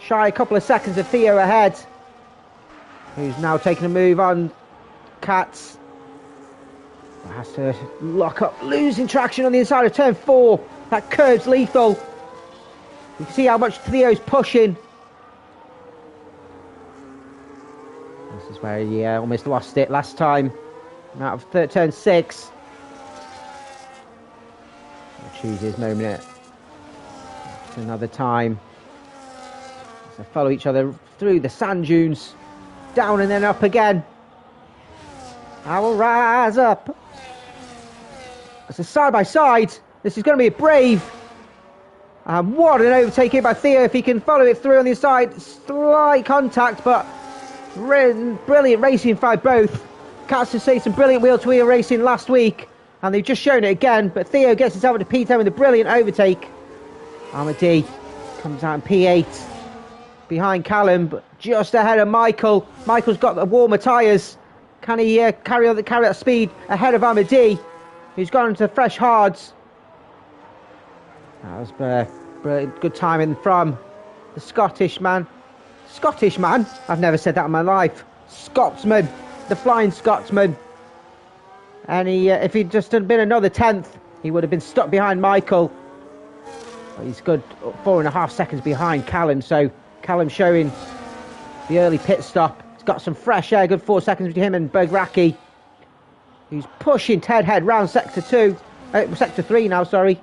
Shy a couple of seconds of Theo ahead, who's now taking a move on Katz. Has to lock up, losing traction on the inside of turn 4. That curve's lethal. You can see how much Theo's pushing. This is where he almost lost it last time. Out of turn 6. He'll choose his moment at another time. As they follow each other through the sand dunes. Down and then up again. I will rise up. It's a side by side. This is going to be a brave. And what an overtake here by Theo if he can follow it through on the inside. Slight contact, but brilliant racing by both. Katz has seen some brilliant wheel-to-wheel racing last week, and they've just shown it again. But Theo gets himself into P10 with a brilliant overtake. Amadi comes out in P8 behind Callum, but just ahead of Michael. Michael's got the warmer tyres. Can he carry that speed ahead of Amadi, who's gone into fresh hards? That was brilliant, good timing from the Scottish man. Scottish man? I've never said that in my life. Scotsman, the flying Scotsman. And if he'd just been another 10th, he would have been stuck behind Michael. But he's good 4.5 seconds behind Callum, so Callum showing the early pit stop. He's got some fresh air, good 4 seconds between him and Bergracki, who's pushing Ted Head round sector 3 now, sorry.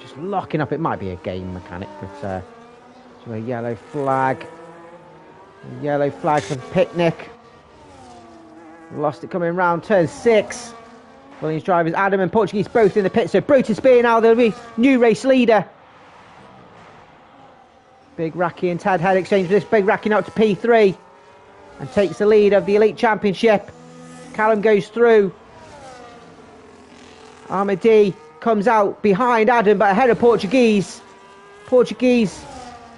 Just locking up. It might be a game mechanic, but a yellow flag. A yellow flag for Picnic. Lost it coming round turn 6. Williams drivers Adam and Portuguese both in the pit, so Brutus Spear now the new race leader. Big Racky and Ted Head exchange for this. Big Racky now to P3 and takes the lead of the Elite Championship. Callum goes through. Amadi comes out behind Adam, but ahead of Portuguese. Portuguese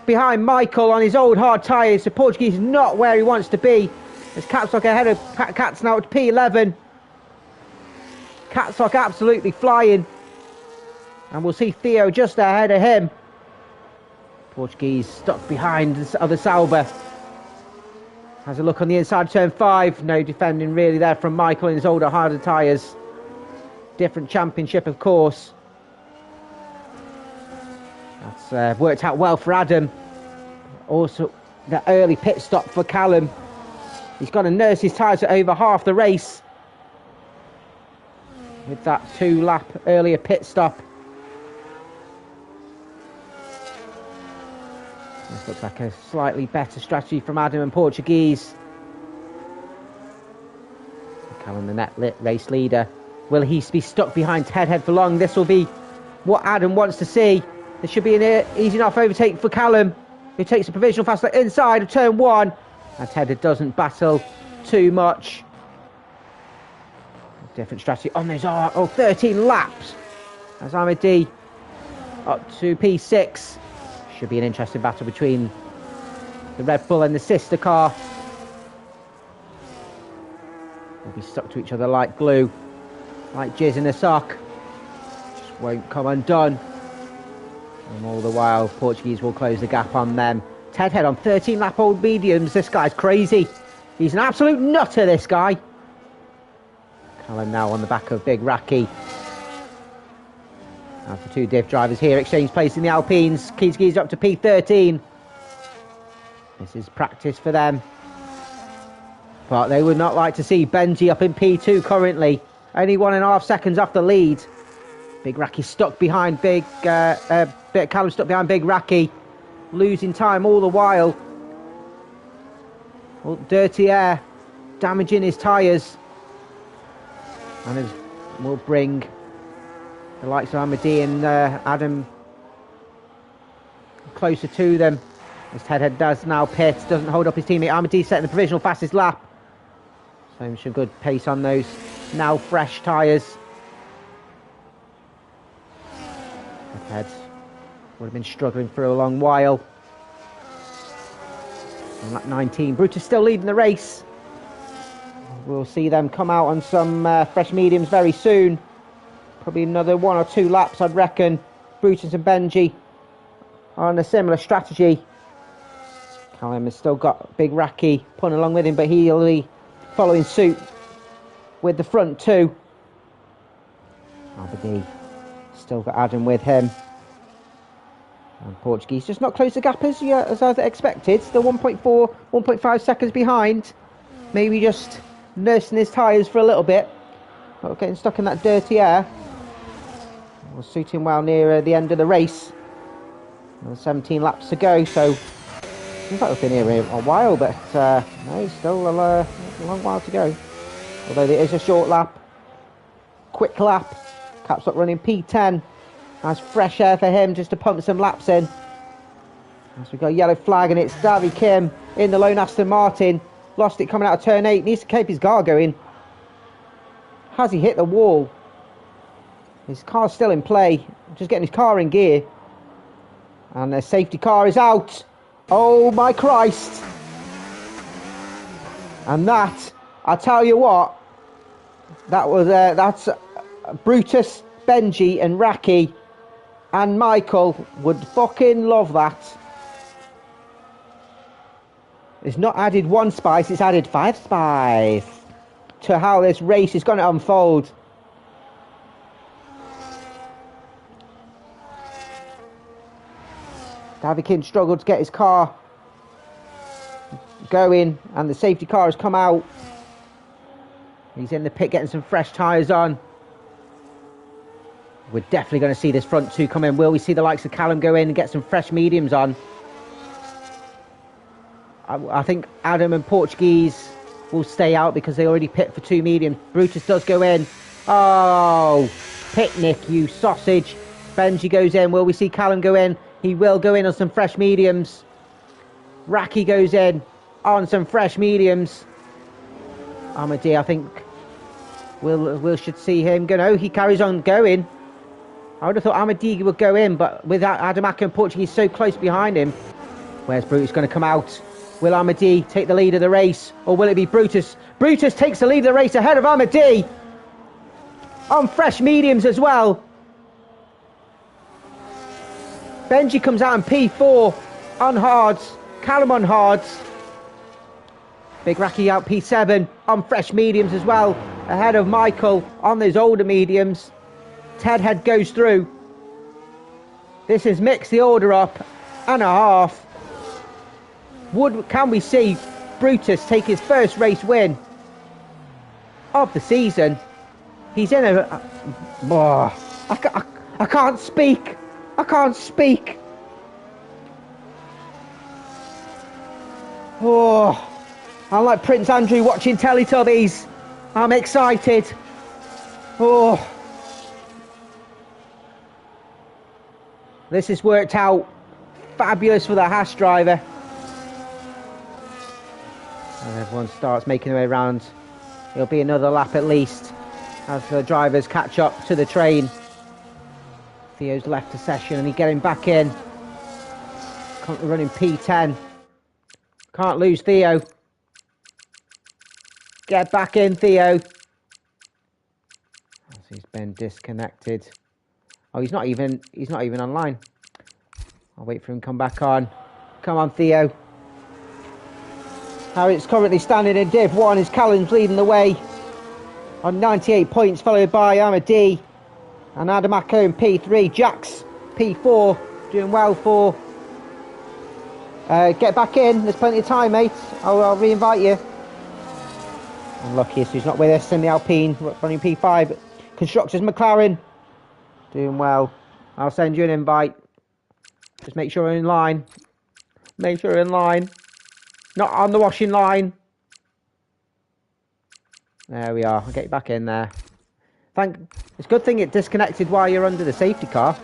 behind Michael on his old hard tyres, so Portuguese is not where he wants to be. As Catstock ahead of Katz now at P11. Catstock absolutely flying. And we'll see Theo just ahead of him. Portuguese stuck behind the other Sauber. Has a look on the inside, turn 5. No defending really there from Michael in his older, harder tyres. Different championship, of course. That's worked out well for Adam. Also, the early pit stop for Callum. He's got to nurse his tyres for over half the race with that 2-lap earlier pit stop. This looks like a slightly better strategy from Adam and Portuguese. Callum, the net race leader. Will he be stuck behind Ted Head for long? This will be what Adam wants to see. There should be an easy enough overtake for Callum, who takes a provisional fast lap inside of turn 1. And Ted Head doesn't battle too much. Different strategy on those 13 laps. As Amadi up to P6. Should be an interesting battle between the Red Bull and the sister car. They'll be stuck to each other like glue. Like jizz in a sock. Just won't come undone. And all the while, Portuguese will close the gap on them. Ted Head on 13 lap old mediums. This guy's crazy. He's an absolute nutter, this guy. Callum now on the back of Big Racky. Now for 2 diff drivers here. Exchange place in the Alpines. Keys up to P13. This is practice for them. But they would not like to see Benji up in P2 currently. Only 1.5 seconds off the lead. Big Racky stuck behind Callum stuck behind Big Racky. Losing time all the while. All dirty air. Damaging his tyres. And it will bring the likes of Amadi and Adam closer to them As Ted does now pit, doesn't hold up his teammate. Armadee setting the provisional fastest lap. So some good pace on those now fresh tyres. Ted would have been struggling for a long while. On lap 19, Brutus still leading the race. We'll see them come out on some fresh mediums very soon. Probably another 1 or 2 laps, I'd reckon. Brutus and Benji on a similar strategy. Callum has still got Big Raki pulling along with him, but he'll be following suit with the front two. Aberdeen still got Adam with him. And Portuguese just not close the gap as I expected. Still 1.4, 1.5 seconds behind. Maybe just nursing his tyres for a little bit. But getting stuck in that dirty air. Will suit him well near the end of the race. 17 laps to go, so seems like we've been here a while, but no, still a long while to go. Although there is a short lap, quick lap. Caps up running P10. Nice fresh air for him just to pump some laps in. As we got a yellow flag, and it's Davy Kim in the lone Aston Martin. Lost it coming out of turn 8. Needs to keep his car going. Has he hit the wall? His car's still in play. Just getting his car in gear. And the safety car is out. Oh my Christ. And that, I tell you what, that was that's Brutus, Benji and Raki and Michael would fucking love that. It's not added 1 spice, it's added 5 spice to how this race is going to unfold. Davikin struggled to get his car going, and the safety car has come out. He's in the pit getting some fresh tyres on. We're definitely going to see this front two come in. Will we see the likes of Callum go in and get some fresh mediums on? I think Adam and Portuguese will stay out because they already pit for 2 mediums. Brutus does go in. Oh, picnic, you sausage. Benji goes in. Will we see Callum go in? He will go in on some fresh mediums. Raki goes in on some fresh mediums. Amadee, I think we'll should see him go. No, he carries on going. I would have thought Amadee would go in, but with Adamaka and Portuguese so close behind him. Where's Brutus going to come out? Will Amadee take the lead of the race? Or will it be Brutus? Brutus takes the lead of the race ahead of Amadee. On fresh mediums as well. Benji comes out in P4 on hards. Callum on hards. Big Raki out P7 on fresh mediums as well. Ahead of Michael on those older mediums. Ted Head goes through. This is mixed the order up and a half. Can we see Brutus take his first race win of the season? He's in a... I can't speak. I can't speak. Oh, I'm like Prince Andrew watching Teletubbies. I'm excited. Oh. This has worked out fabulous for the Haas driver. And everyone starts making their way around. It'll be another lap at least as the drivers catch up to the train. Theo's left the session and he's getting back in. Currently running P10. Can't lose Theo. Get back in, Theo. He's been disconnected. Oh, he's not even online. I'll wait for him to come back on. Come on, Theo. How it's currently standing in Div 1 is Callum's leading the way on 98 points, followed by Amadee and Adamako in P3. Jax P4, doing well for... get back in, there's plenty of time, mate. I'll re-invite you. Unlucky, so he's not with us in the Alpine, running P5. Constructors McLaren, doing well. I'll send you an invite. Just make sure you're in line. Make sure you're in line. Not on the washing line. There we are. I'll get you back in there. It's a good thing it disconnected while you're under the safety car.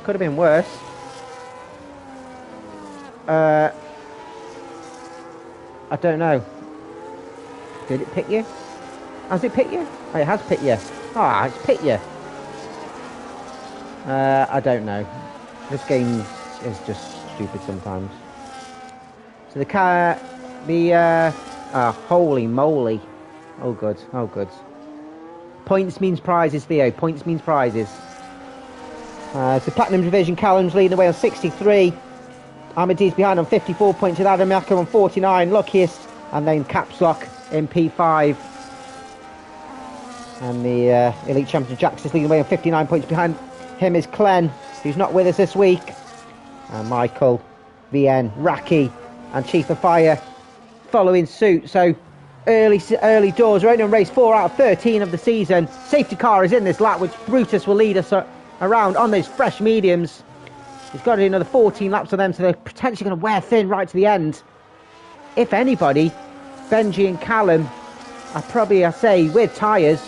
Could have been worse. I don't know. Did it pick you? Has it picked you? Oh, it has picked you. Ah, it's picked you. I don't know. This game is just stupid sometimes. So the car, holy moly. Oh good, oh good. Points means prizes, Theo. Points means prizes. So Platinum Division, Callum's leading the way on 63. Amadee's behind on 54 points with Adam Maka on 49, luckiest. And then Caps Lock in P5. And the Elite Champion Jax is leading the way on 59 points. Behind him is Clen, who's not with us this week. And Michael, VN, Raki, and Chief of Fire following suit. So early doors. We're only on race 4 out of 13 of the season. Safety car is in this lap, which Brutus will lead us around on those fresh mediums. He's got to do another 14 laps of them, so they're potentially going to wear thin right to the end. If anybody, Benji and Callum are probably, I say, with tyres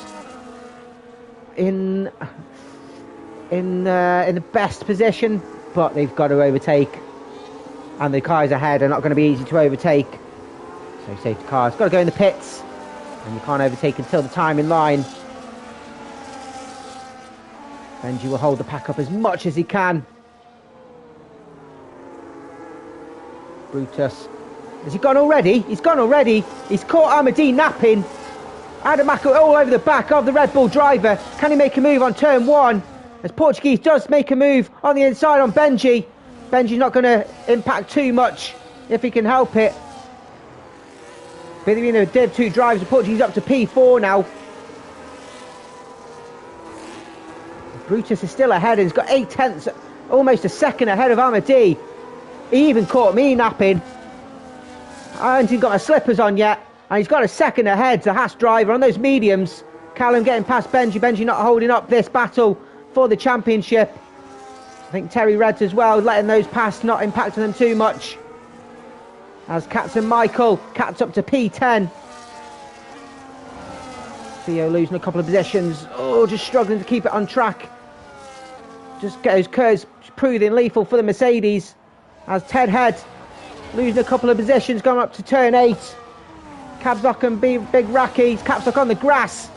in the best position, but they've got to overtake, and the cars ahead are not going to be easy to overtake. So safety car's got to go in the pits, and you can't overtake until the time in line. Benji will hold the pack up as much as he can. Brutus. Has he gone already? He's gone already. He's caught Amadee napping. Adamako all over the back of the Red Bull driver. Can he make a move on turn 1? As Portuguese does make a move on the inside on Benji. Benji's not going to impact too much if he can help it. Between the Div 2 drivers, the Portuguese up to P4 now. Brutus is still ahead and he's got 8 tenths, almost a second ahead of Amadee. He even caught me napping. I haven't even got my slippers on yet. And he's got a second ahead, the Haas driver on those mediums. Callum getting past Benji. Benji not holding up this battle for the championship. I think Terry Reds as well, letting those pass, not impacting them too much. As Katz and Michael, Katz up to P10. Theo losing a couple of positions. Oh, just struggling to keep it on track. Just get those curves proving lethal for the Mercedes. As Ted Head losing a couple of positions, going up to turn 8. Capsock and Big Raki. Capsock on the grass.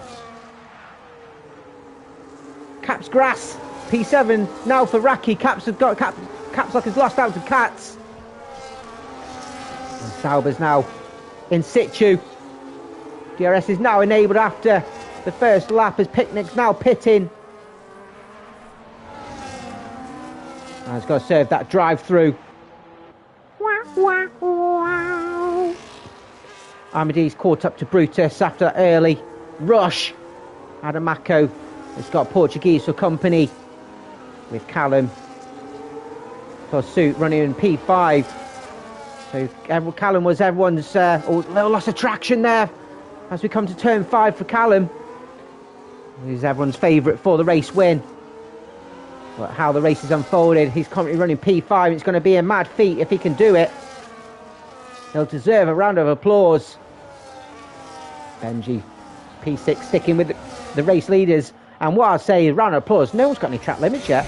Caps grass. P7 now for Raki. Capsock has lost out to Katz. And Sauber's now in situ. DRS is now enabled after the first lap as Picnic's now pitting. And he's got to serve that drive through. Amadee's caught up to Brutus after that early rush. Adamako has got Portuguese for company with Callum for suit running in P5. So Callum was everyone's little loss of traction there as we come to turn 5 for Callum. He's everyone's favourite for the race win. But how the race is unfolded, he's currently running P5. It's going to be a mad feat if he can do it. He'll deserve a round of applause. Benji, P6, sticking with the race leaders. And what I'll say is round of applause. No one's got any track limits yet.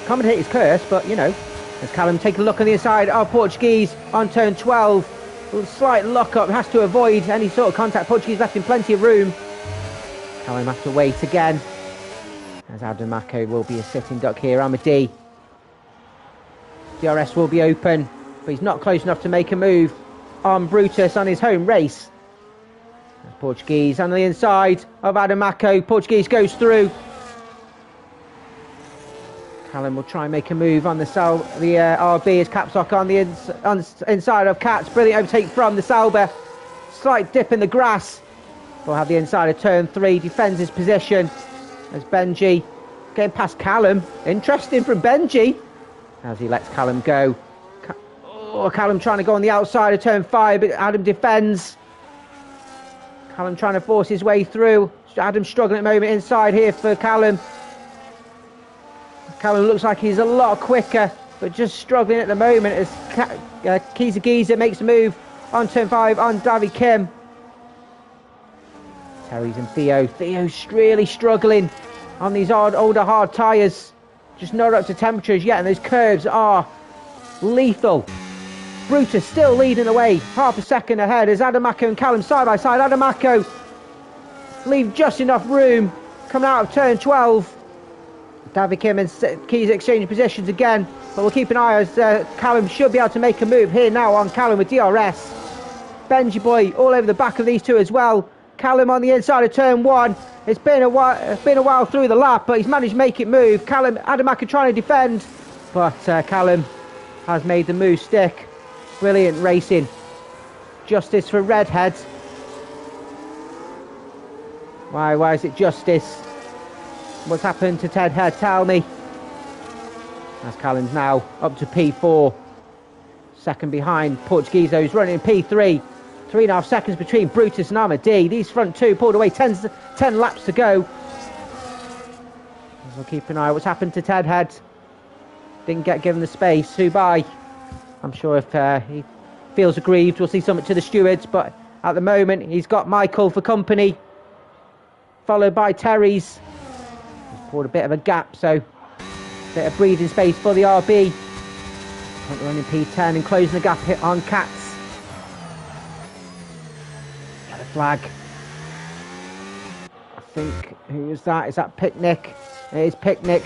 Commentator's curse, but you know. As Callum take a look on the inside of Portuguese on turn 12. A slight lock up, has to avoid any sort of contact. Portuguese left in plenty of room. Callum has to wait again. As Adamako will be a sitting duck here. Amadee. DRS will be open, but he's not close enough to make a move on Brutus on his home race. Portuguese on the inside of Adamako. Portuguese goes through. Callum will try and make a move on the RB as Capsock on the inside of Katz. Brilliant overtake from the Sauber. Slight dip in the grass. We'll have the inside of turn 3. Defends his position as Benji getting past Callum. Interesting from Benji as he lets Callum go. Callum trying to go on the outside of turn 5, but Adam defends. Callum trying to force his way through. Adam struggling at the moment inside here for Callum. Callum looks like he's a lot quicker, but just struggling at the moment as Kiza Giza makes a move on turn 5 on Davy Kim. Terry's and Theo. Theo's really struggling on these older hard tyres. Just not up to temperatures yet, and those curves are lethal. Brutus still leading the way, half a second ahead as Adamako and Callum side by side. Adamako leave just enough room coming out of turn 12. David Kim and Keys exchange positions again, but we'll keep an eye as Callum should be able to make a move here now on Callum with DRS. Benji Boy all over the back of these two as well. Callum on the inside of turn 1. It's been a while through the lap, but he's managed to make it move. Callum, Adamaka trying to defend, but Callum has made the move stick. Brilliant racing. Justice for Redhead. Why is it justice? What's happened to Ted Head? Tell me. As Callum's now up to P4. Second behind Portuguese, who's running in P3. 3.5 seconds between Brutus and Armadee. These front two pulled away 10 laps to go. We'll keep an eye on what's happened to Ted Head. Didn't get given the space. Subai. I'm sure if he feels aggrieved, we'll see something to the stewards. But at the moment, he's got Michael for company. Followed by Terry's. He's pulled a bit of a gap, so a bit of breathing space for the RB. Running P10 and closing the gap hit on Cats. Got a flag. I think, who is that? Is that Picnic? It is Picnic.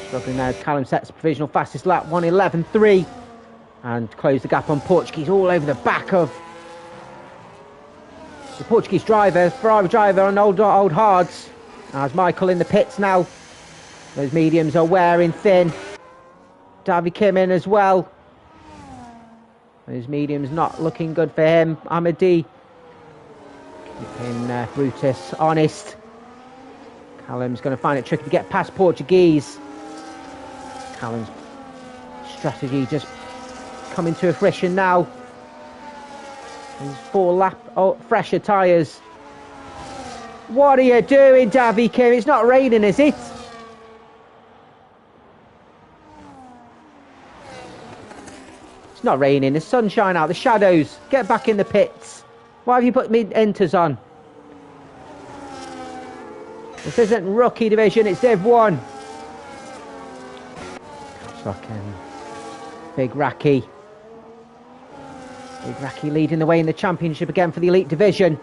Struggling now. Callum sets provisional fastest lap, 1:11.3. And close the gap on Portuguese all over the back of the Portuguese driver, Ferrari driver on old hards. As Michael in the pits now. Those mediums are wearing thin. Davy Kim in as well. Those mediums not looking good for him. Amadi keeping Brutus honest. Callum's going to find it tricky to get past Portuguese. Callum's strategy just coming to fruition now. These fresher tyres. What are you doing, Davy Kim? It's not raining, is it? It's not raining. There's sunshine out. The shadows. Get back in the pits. Why have you put mid-enters on? This isn't rookie division. It's Div 1. Fucking Big Raki. Big Raki leading the way in the championship again for the elite division.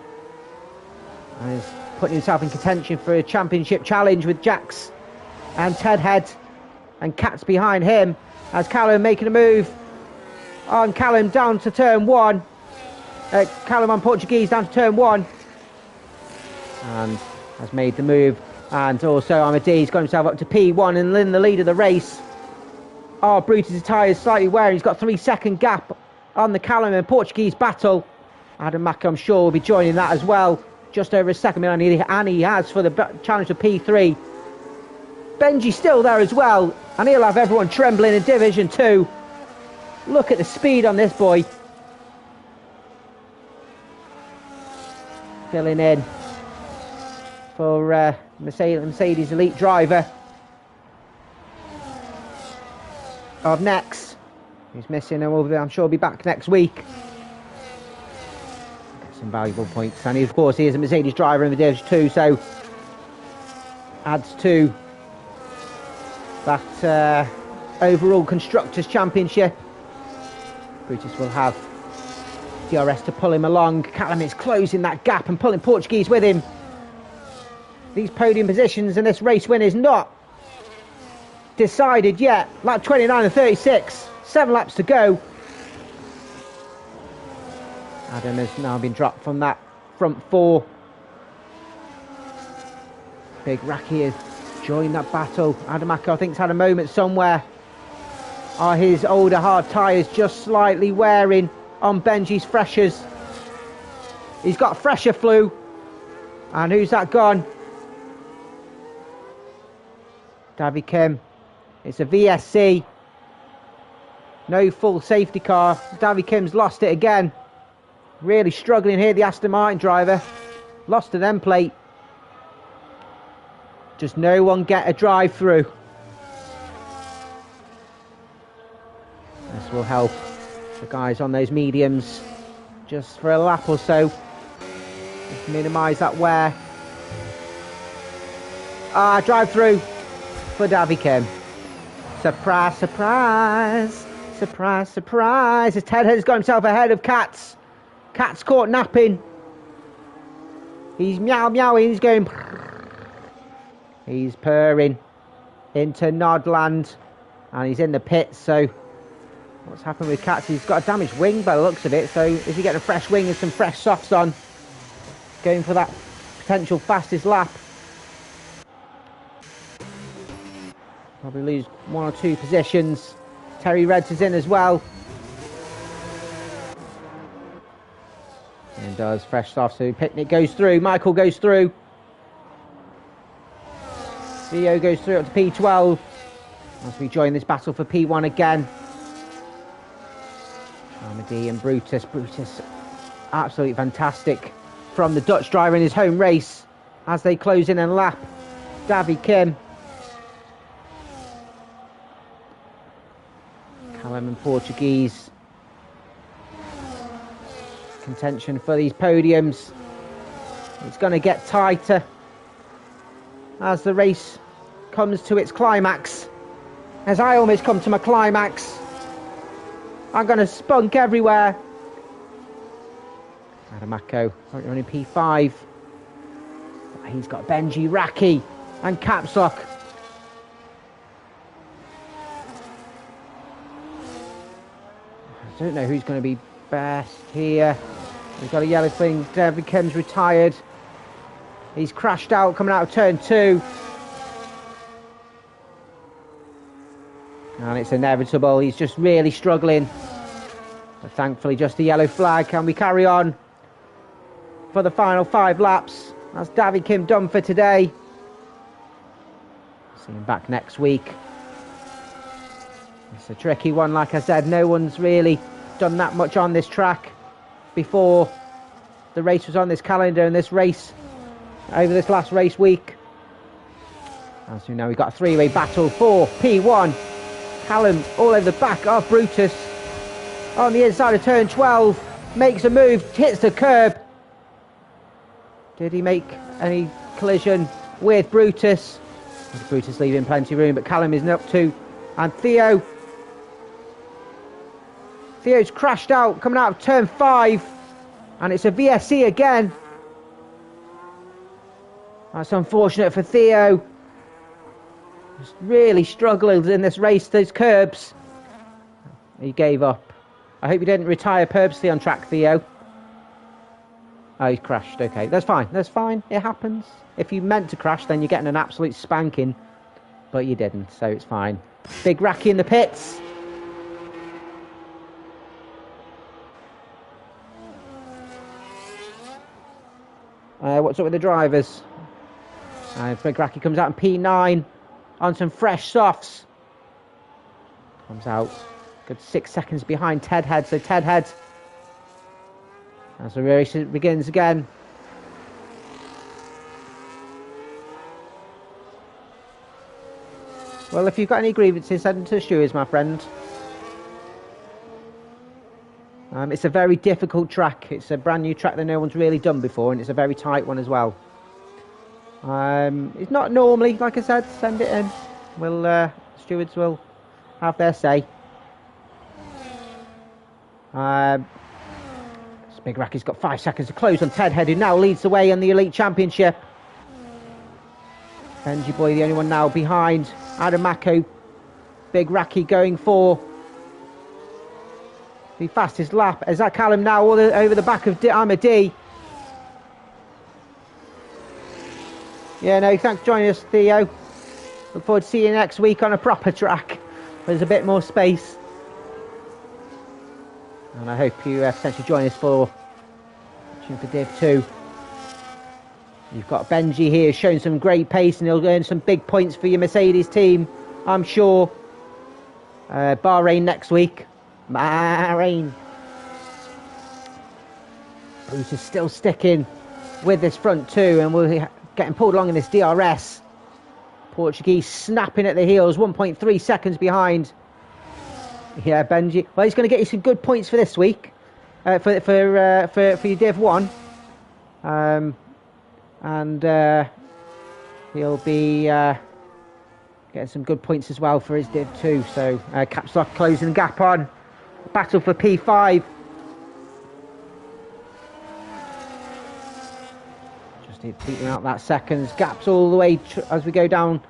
And he's putting himself in contention for a championship challenge with Jax and Ted Head and Cats behind him. As Callum making a move on Callum down to turn 1. Callum on Portuguese down to turn 1. And has made the move. And also Amadee's got himself up to P1 and in the lead of the race. Oh, Brutus' tyres slightly wearing. He's got 3-second gap on the Callum and Portuguese battle. Adam Mack, I'm sure, will be joining that as well. Just over a second behind, and he has for the challenge to P3. Benji's still there as well, and he'll have everyone trembling in Division 2. Look at the speed on this boy. Filling in for Mercedes elite driver of Next. He's missing and I'm sure will be back next week. Get some valuable points. And of course he is a Mercedes driver in the Division 2, so adds to that overall Constructors' Championship. Brutus will have DRS to pull him along. Callum is closing that gap and pulling Portuguese with him. These podium positions and this race win is not decided yet. Lap 29 and 36. 7 laps to go. Adam has now been dropped from that front 4. Big Raki has joined that battle. Adamako, I think, has had a moment somewhere. Are his older hard tyres just slightly wearing on Benji's freshers? He's got fresher flu. And who's that gone? Davy Kim. It's a VSC. No full safety car. Davy Kim's lost it again. Really struggling here, the Aston Martin driver. Lost an end plate. Just no one get a drive through. This will help the guys on those mediums just for a lap or so. Just minimise that wear. Drive through for Davy Kim. Surprise, surprise. Surprise, surprise. As Ted has got himself ahead of Cats. Cats caught napping. He's meowing. He's going. He's purring into Nodland. And he's in the pit. So what's happened with Cats? He's got a damaged wing by the looks of it. So is he getting a fresh wing and some fresh softs on? Going for that potential fastest lap. Probably lose 1 or 2 positions. Terry Reds is in as well. And does fresh off, so Picnic goes through. Michael goes through. Theo goes through up to P12. As we join this battle for P1 again. Armady and Brutus. Brutus, absolutely fantastic from the Dutch driver in his home race. As they close in and lap Davy Kim. Callum and Portuguese. Contention for these podiums. It's going to get tighter as the race comes to its climax. As I almost come to my climax, I'm going to spunk everywhere. Adamako running P5. He's got Benji, Raki and Capsock. I don't know who's going to be best here. We've got a yellow thing. David Kim's retired. He's crashed out coming out of turn 2. And it's inevitable. He's just really struggling. But thankfully just a yellow flag. And we carry on for the final 5 laps. That's Davy Kim done for today. See him back next week. It's a tricky one, like I said. No one's really done that much on this track before the race was on this calendar, and this race over this last race week. As you know, we've got a 3-way battle for P1. Callum all over the back of Brutus on the inside of turn 12, makes a move, hits the curb. Did he make any collision with Brutus? Brutus leaving plenty of room, but Callum is up to, and Theo's crashed out coming out of turn 5, and it's a VSC again. That's unfortunate for Theo. He's really struggled in this race, those curbs. He gave up. I hope you didn't retire purposely on track, Theo. Oh, he's crashed. Okay, that's fine. That's fine. It happens. If you meant to crash, then you're getting an absolute spanking. But you didn't, so it's fine. Big Racky in the pits. What's up with the drivers? Big Racky comes out in P9 on some fresh softs. Comes out good 6 seconds behind Ted Head. So Ted Head, as the race begins again. Well, if you've got any grievances, send them to the stewards, my friend. It's a very difficult track. It's a brand new track that no one's really done before, and it's a very tight one as well. It's not normally, like I said, send it in. Stewards will have their say. Big Racky's got 5 seconds to close on Ted Head, who now leads the way in the Elite Championship. Benji Boy, the only one now behind. Adam Mako, Big Racky going for the fastest lap. Is that Callum now all over the back of Amadi? Yeah, no, thanks for joining us, Theo. Look forward to seeing you next week on a proper track where there's a bit more space. And I hope you potentially join us for Div 2. You've got Benji here showing some great pace, and he'll earn some big points for your Mercedes team, I'm sure. Bahrain next week. Bahrain. Bruce is still sticking with this front two, and we're getting pulled along in this DRS. Portuguese snapping at the heels, 1.3 seconds behind. Yeah, Benji. Well, he's going to get you some good points for this week, for your Div 1. And he'll be Getting some good points as well for his Div 2. So Caps Lock closing the gap on. Battle for P5. Just need to keep out that seconds. Gaps all the way as we go down.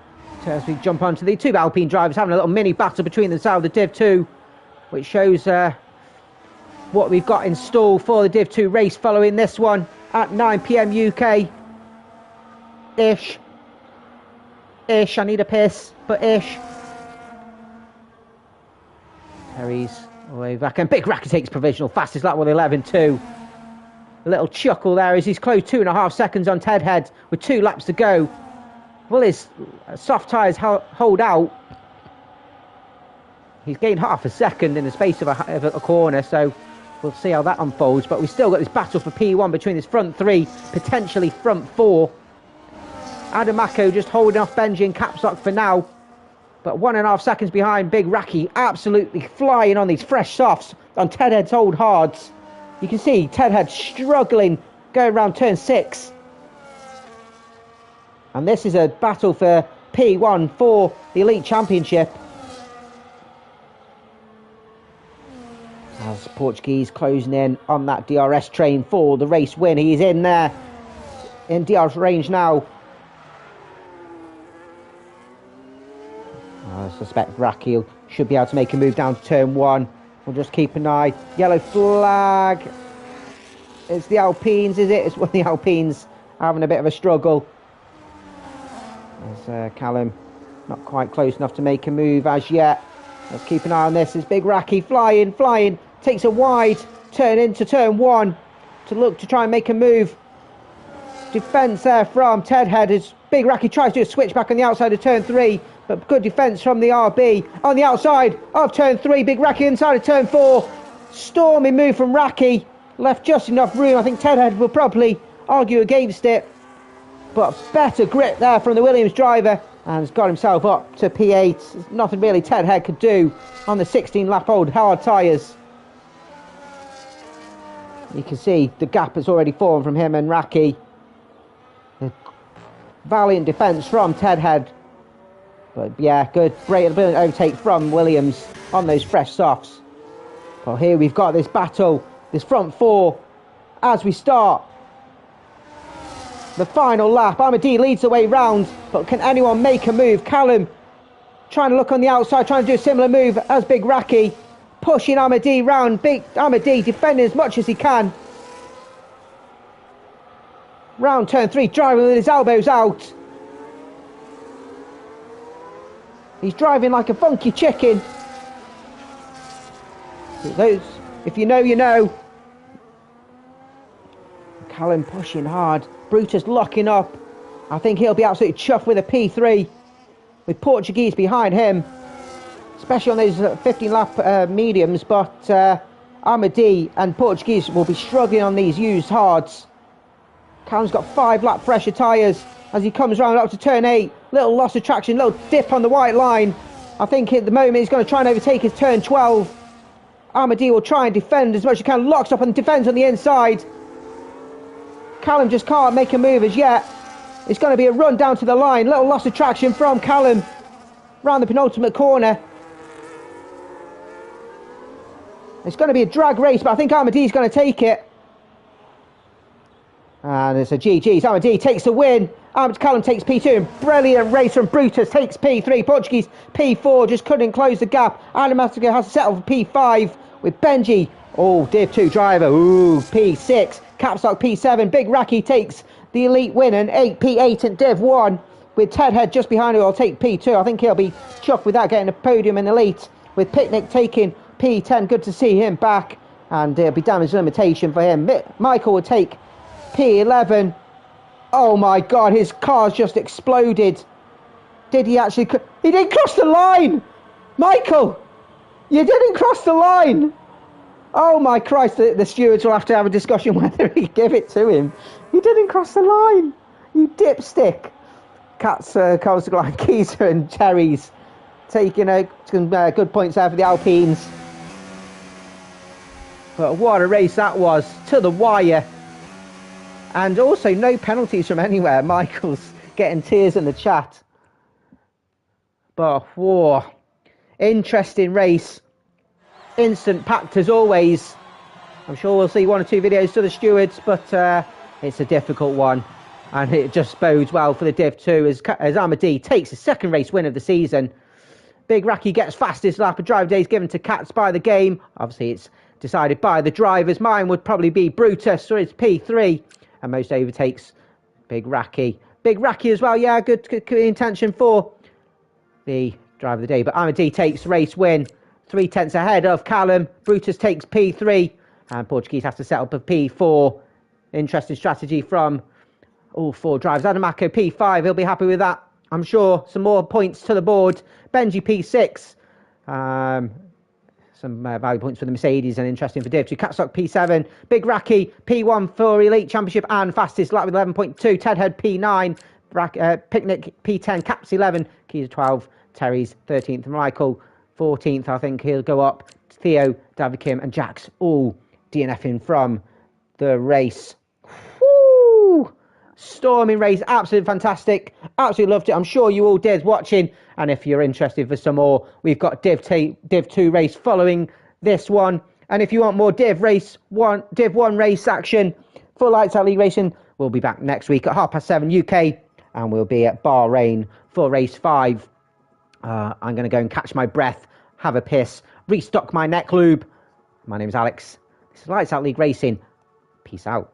As we jump onto the two Alpine drivers having a little mini battle between themselves, the Div 2, which shows what we've got in store for the Div 2 race following this one at 9 PM UK. Ish. I need a piss, but ish. Terry's all the way back, and Big Racky takes provisional, fastest lap with 11.2. A little chuckle there as he's closed 2.5 seconds on Ted Head with 2 laps to go. Will his soft tyres hold out? He's gained half a second in the space of a corner, so we'll see how that unfolds. But we've still got this battle for P1 between this front 3, potentially front 4. Adamako just holding off Benji and Caps Lock for now. But 1.5 seconds behind Big Racky, absolutely flying on these fresh softs on Ted Head's old hards. You can see Ted Head struggling going around turn 6. And this is a battle for P1 for the Elite Championship. As Portuguese closing in on that DRS train for the race win. He's in there in DRS range now. I suspect Racky should be able to make a move down to turn 1. We'll just keep an eye. Yellow flag. It's the Alpines, is it? It's one of the Alpines having a bit of a struggle. As Callum not quite close enough to make a move as yet. Let's keep an eye on this. As Big Racky flying, takes a wide turn into turn 1 to look to try and make a move. Defence there from Ted Head as Big Racky tries to do a switch back on the outside of turn 3, but good defence from the RB on the outside of turn 3. Big Racky inside of turn 4. Stormy move from Racky, left just enough room. I think Ted Head will probably argue against it. But better grip there from the Williams driver, and has got himself up to P8. There's nothing really Ted Head could do on the 16-lap-old hard tyres. You can see the gap has already formed from him and Racky. Valiant defence from Ted Head. But yeah, good, brilliant overtake from Williams on those fresh softs. Well, here we've got this battle, this front 4, as we start the final lap. Amadi leads the way round, but can anyone make a move? Callum trying to look on the outside, trying to do a similar move as Big Racky, pushing Amadi round. Big Amadi defending as much as he can. Round turn 3, driving with his elbows out. He's driving like a funky chicken. Those, if you know, you know. Callum pushing hard. Brutus locking up. I think he'll be absolutely chuffed with a P3 with Portuguese behind him, especially on those 15-lap mediums. But Amadi and Portuguese will be struggling on these used hards. Callum's got 5-lap fresher tyres as he comes round up to turn 8. Little loss of traction, little dip on the white line. I think at the moment he's going to try and overtake his turn 12. Amadi will try and defend as much as he can. Locks up and defends on the inside. Callum just can't make a move as yet. It's going to be a run down to the line. Little loss of traction from Callum round the penultimate corner. It's going to be a drag race, but I think Amadi's going to take it. And it's a GG's. Amadi takes the win. Callum takes P2. And brilliant race from Brutus. Takes P3. Portuguese P4. Just couldn't close the gap. Adamatico has to settle for P5 with Benji. Oh, Div 2 driver. Ooh, P6. Caps Lock P7. Big Racky takes the elite win. And P8 in Div 1. With Ted Head just behind him. I'll take P2. I think he'll be chuffed with that, getting a podium in elite. With Picnic taking P10. Good to see him back. And it'll be damage limitation for him. Michael will take P11. Oh my god, his car's just exploded. Did he actually... He didn't cross the line! Michael! You didn't cross the line! Oh my Christ, the stewards will have to have a discussion whether he give it to him. You didn't cross the line! You dipstick! Cats, Coastal Geezer and Cherries taking some good points there for the Alpines. But what a race that was, to the wire. And also no penalties from anywhere. Michael's getting tears in the chat. But, whoa, interesting race. Instant packed as always. I'm sure we'll see one or two videos to the stewards, but it's a difficult one. And it just bodes well for the Div 2 as Amadi takes his second race win of the season. Big Raki gets fastest lap of drive days given to Cats by the game. Obviously, it's decided by the drivers. Mine would probably be Brutus, or it's P3. And most overtakes Big Raki. Big Raki as well, yeah, good intention for the driver of the day. But Amadi takes race win. 3/10 ahead of Callum. Brutus takes P3. And Portuguese has to set up a P4. Interesting strategy from all four drivers. Adamako P5, he'll be happy with that. I'm sure. Some more points to the board. Benji P6. Some value points for the Mercedes and interesting for Div 2. Catstock P7. Big Raki P1 for Elite Championship and fastest lap with 11.2. Ted Head P9. Picnic P10. Caps 11. Keys 12. Terry's 13th. Michael 14th. I think he'll go up. Theo, David Kim and Jax all DNFing from the race. Woo! Storming race, absolutely fantastic. Absolutely loved it. I'm sure you all did watching. And if you're interested for some more, we've got Div 2 race following this one. And if you want more Div 1 race action for Lights Out League Racing, we'll be back next week at 7:30 UK. And we'll be at Bahrain for race 5. I'm going to go and catch my breath, have a piss, restock my neck lube. My name is Alex. This is Lights Out League Racing. Peace out.